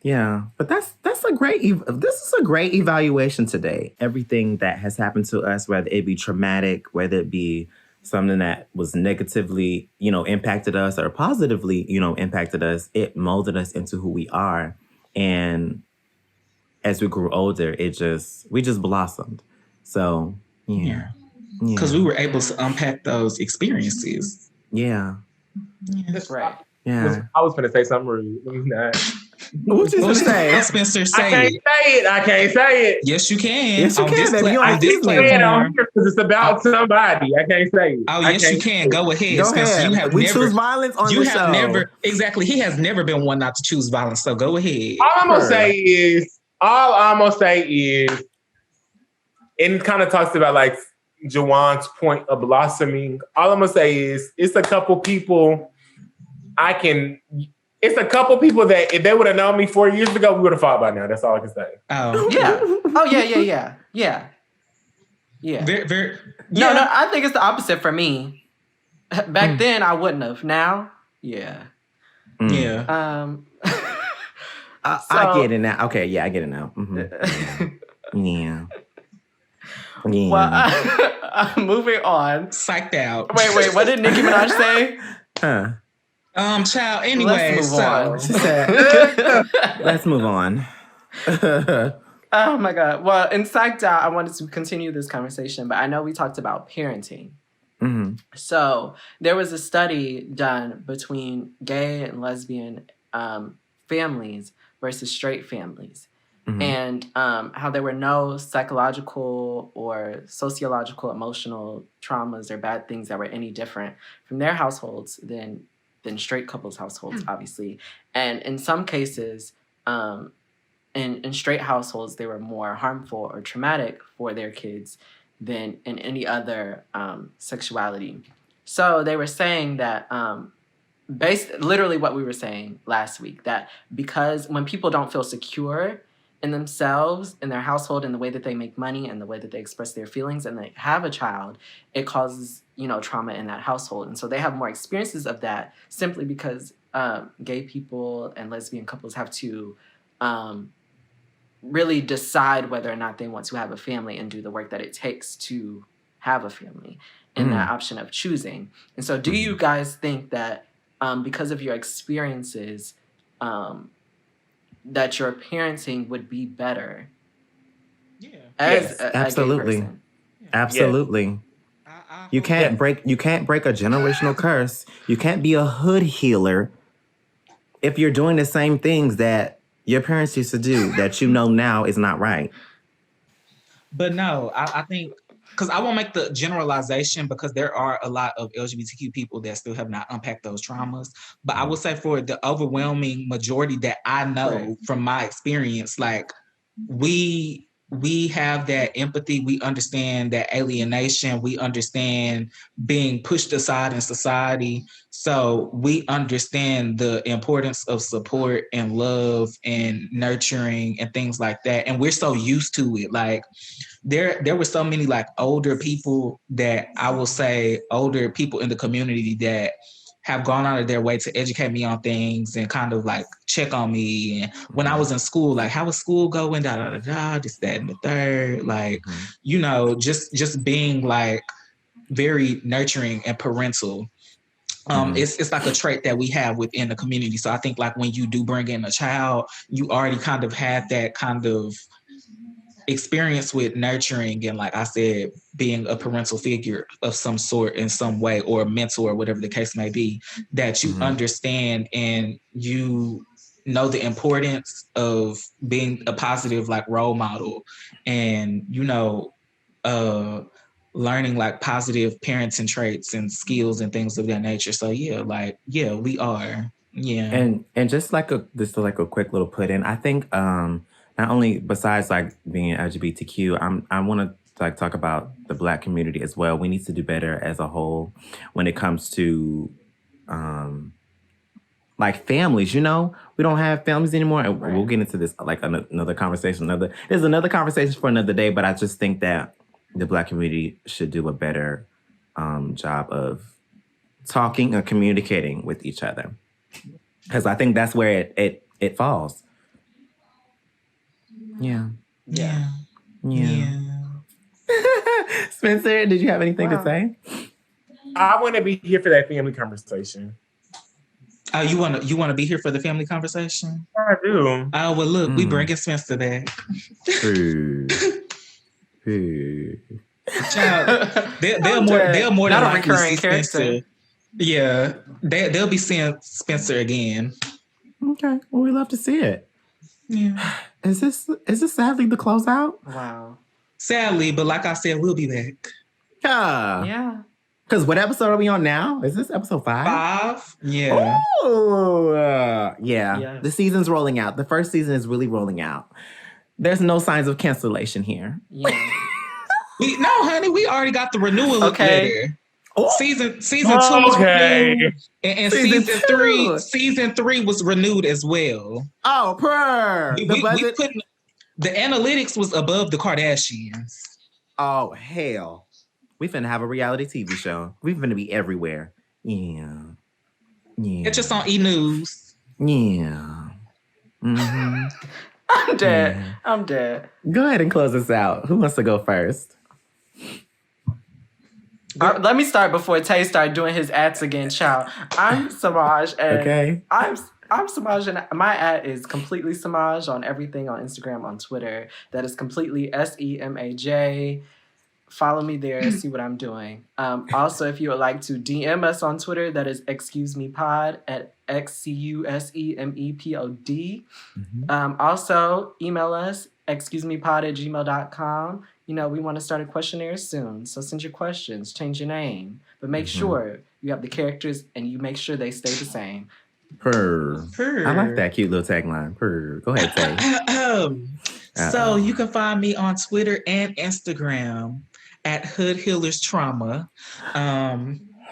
S2: Yeah, but this is a great evaluation today. Everything that has happened to us, whether it be traumatic, whether it be something that was negatively, impacted us, or positively, impacted us, it molded us into who we are. And as we grew older, we just blossomed. So, yeah.
S3: Because we were able to unpack those experiences.
S2: Yeah.
S4: That's right.
S2: Yeah.
S5: I was going to say something rude. Let me not.
S2: What you gonna say?
S3: Spencer, say
S5: I can't say it.
S3: Yes, you can.
S2: Yes, you can, baby.
S5: I just say it on here because it's about somebody. I can't say it.
S3: Oh, yes, you can. Go ahead,
S2: Go
S3: Spencer.
S2: ahead. We choose violence on the show.
S3: Exactly. He has never been one not to choose violence. So go ahead.
S5: All I'm gonna say is, and it kind of talks about like JeJuan's point of blossoming. All I'm gonna say is, it's a couple people that if they would have known me 4 years ago, we would have fought by now. That's all I can say.
S3: Oh
S4: yeah. Oh yeah.
S3: Very, very.
S4: No, I think it's the opposite for me. Back then, I wouldn't have. Now, yeah.
S3: Yeah.
S2: I get it now. Okay, yeah, I get it now. Yeah.
S4: Well, moving on.
S3: Psyched out.
S4: Wait. What did Nicki Minaj say?
S3: Child. Anyway,
S4: let's move on.
S2: She said, let's move on.
S4: Oh my God. Well, in Psyched Out, I wanted to continue this conversation, but I know we talked about parenting. So there was a study done between gay and lesbian families versus straight families. And how there were no psychological or sociological, emotional traumas or bad things that were any different from their households than straight couples' households, obviously. And in some cases, in straight households, they were more harmful or traumatic for their kids than in any other sexuality. So they were saying that, literally what we were saying last week, that because when people don't feel secure in themselves, in their household, in the way that they make money and the way that they express their feelings, and they have a child, it causes, trauma in that household. And so they have more experiences of that simply because gay people and lesbian couples have to really decide whether or not they want to have a family and do the work that it takes to have a family in that option of choosing. And so do you guys think that because of your experiences, that your parenting would be better?
S2: Yeah.
S4: As
S2: absolutely.
S4: A gay person?
S2: Absolutely. You can't break a generational curse. You can't be a hood healer if you're doing the same things that your parents used to do that now is not right.
S3: But no, I think, because I won't make the generalization, because there are a lot of LGBTQ people that still have not unpacked those traumas. But I would say for the overwhelming majority that I know from my experience, like we have that empathy. We understand that alienation. We understand being pushed aside in society. So we understand the importance of support and love and nurturing and things like that. And we're so used to it. Like there were so many like older people that I will say older people in the community that have gone out of their way to educate me on things and kind of like check on me. And when I was in school, like, how was school going? This, that, and the third. Like, just being like very nurturing and parental. It's like a trait that we have within the community. So I think like when you do bring in a child, you already kind of had that kind of experience with nurturing and, like I said, being a parental figure of some sort in some way, or a mentor, whatever the case may be, that you understand and you know the importance of being a positive like role model, and learning like positive parenting traits and skills and things of that nature. So we are. Yeah.
S2: And just like a quick little put in, I think not only besides like being LGBTQ, I want to like talk about the Black community as well. We need to do better as a whole when it comes to like families. We don't have families anymore, and we'll get into this like another conversation. There's another conversation for another day, but I just think that the Black community should do a better job of talking and communicating with each other, because I think that's where it falls. Yeah. Spencer, did you have anything to say?
S5: I want to be here for that family conversation.
S3: Oh, you want to be here for the family conversation?
S5: I do.
S3: Oh, well, look, we bringing Spencer back. Child, they're more than likely to see Spencer. Yeah, they'll be seeing Spencer again.
S2: Okay, well, we love to see it.
S3: Yeah.
S2: Is this sadly the closeout?
S4: Wow.
S3: Sadly, but like I said, we'll be back.
S4: Yeah.
S2: Because what episode are we on now? Is this episode 5?
S3: 5? Yeah.
S2: Oh, yeah. Yes. The season's rolling out. The first season is really rolling out. There's no signs of cancellation here.
S4: Yeah.
S3: No, honey, we already got the renewal letter. Oh. Season 2 was renewed, and season 3 was renewed as well.
S2: Oh, the budget.
S3: The analytics was above the Kardashians.
S2: Oh, hell. We finna have a reality TV show. We finna be everywhere. Yeah.
S3: It's just on E!
S2: Yeah. Mm-hmm.
S4: I'm dead. Yeah. I'm dead.
S2: Go ahead and close us out. Who wants to go first?
S4: Let me start before Tay start doing his ads again, child. I'm Semaj, and
S2: okay.
S4: I'm Semaj, and my ad is completely Semaj on everything, on Instagram, on Twitter. That is completely SEMAJ. Follow me there, see what I'm doing. Also, if you would like to DM us on Twitter, that is xcusemepod at xcusemepod. Mm-hmm. Also, email us xcusemepod@gmail.com. We want to start a questionnaire soon. So send your questions, change your name, but make sure you have the characters and you make sure they stay the same.
S2: Purr. I like that cute little tagline. Purr. Go ahead, Tay.
S3: So you can find me on Twitter and Instagram at Hood Healers Trauma.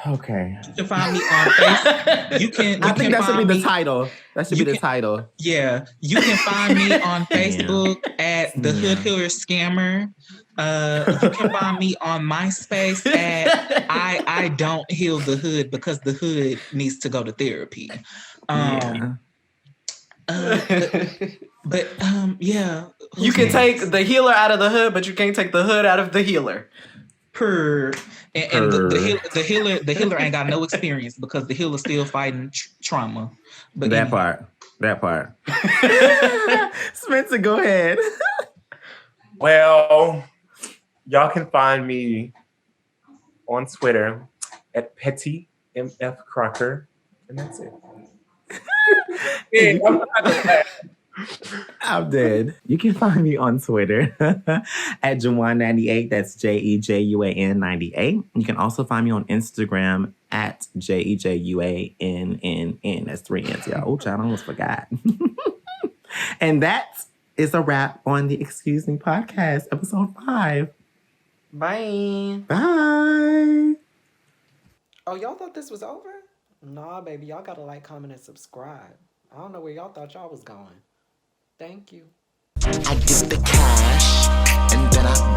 S2: Okay.
S3: You can find me on Facebook.
S2: I think that should be the title. That should be the title.
S3: Yeah. You can find me on Facebook at the Hood Healers Scammer. You can find me on MySpace at I don't heal the hood because the hood needs to go to therapy. Yeah.
S4: You can take the healer out of the hood, but you can't take the hood out of the healer.
S3: And the healer ain't got no experience because the healer still fighting trauma. But
S2: that part. Spencer, go ahead.
S5: Well, y'all can find me on Twitter at Petty MF Crocker, and that's it.
S2: I'm dead. You can find me on Twitter at JeJuan98. That's JeJuan 98. You can also find me on Instagram at JeJuanNNN. That's 3 N's, y'all. Oh, child, I almost forgot. And that is a wrap on the Xcuse Me podcast, episode 5.
S4: Bye.
S2: Bye.
S4: Oh, y'all thought this was over? Nah, baby. Y'all gotta like, comment, and subscribe. I don't know where y'all thought y'all was going. Thank you.
S1: I get the cash and then I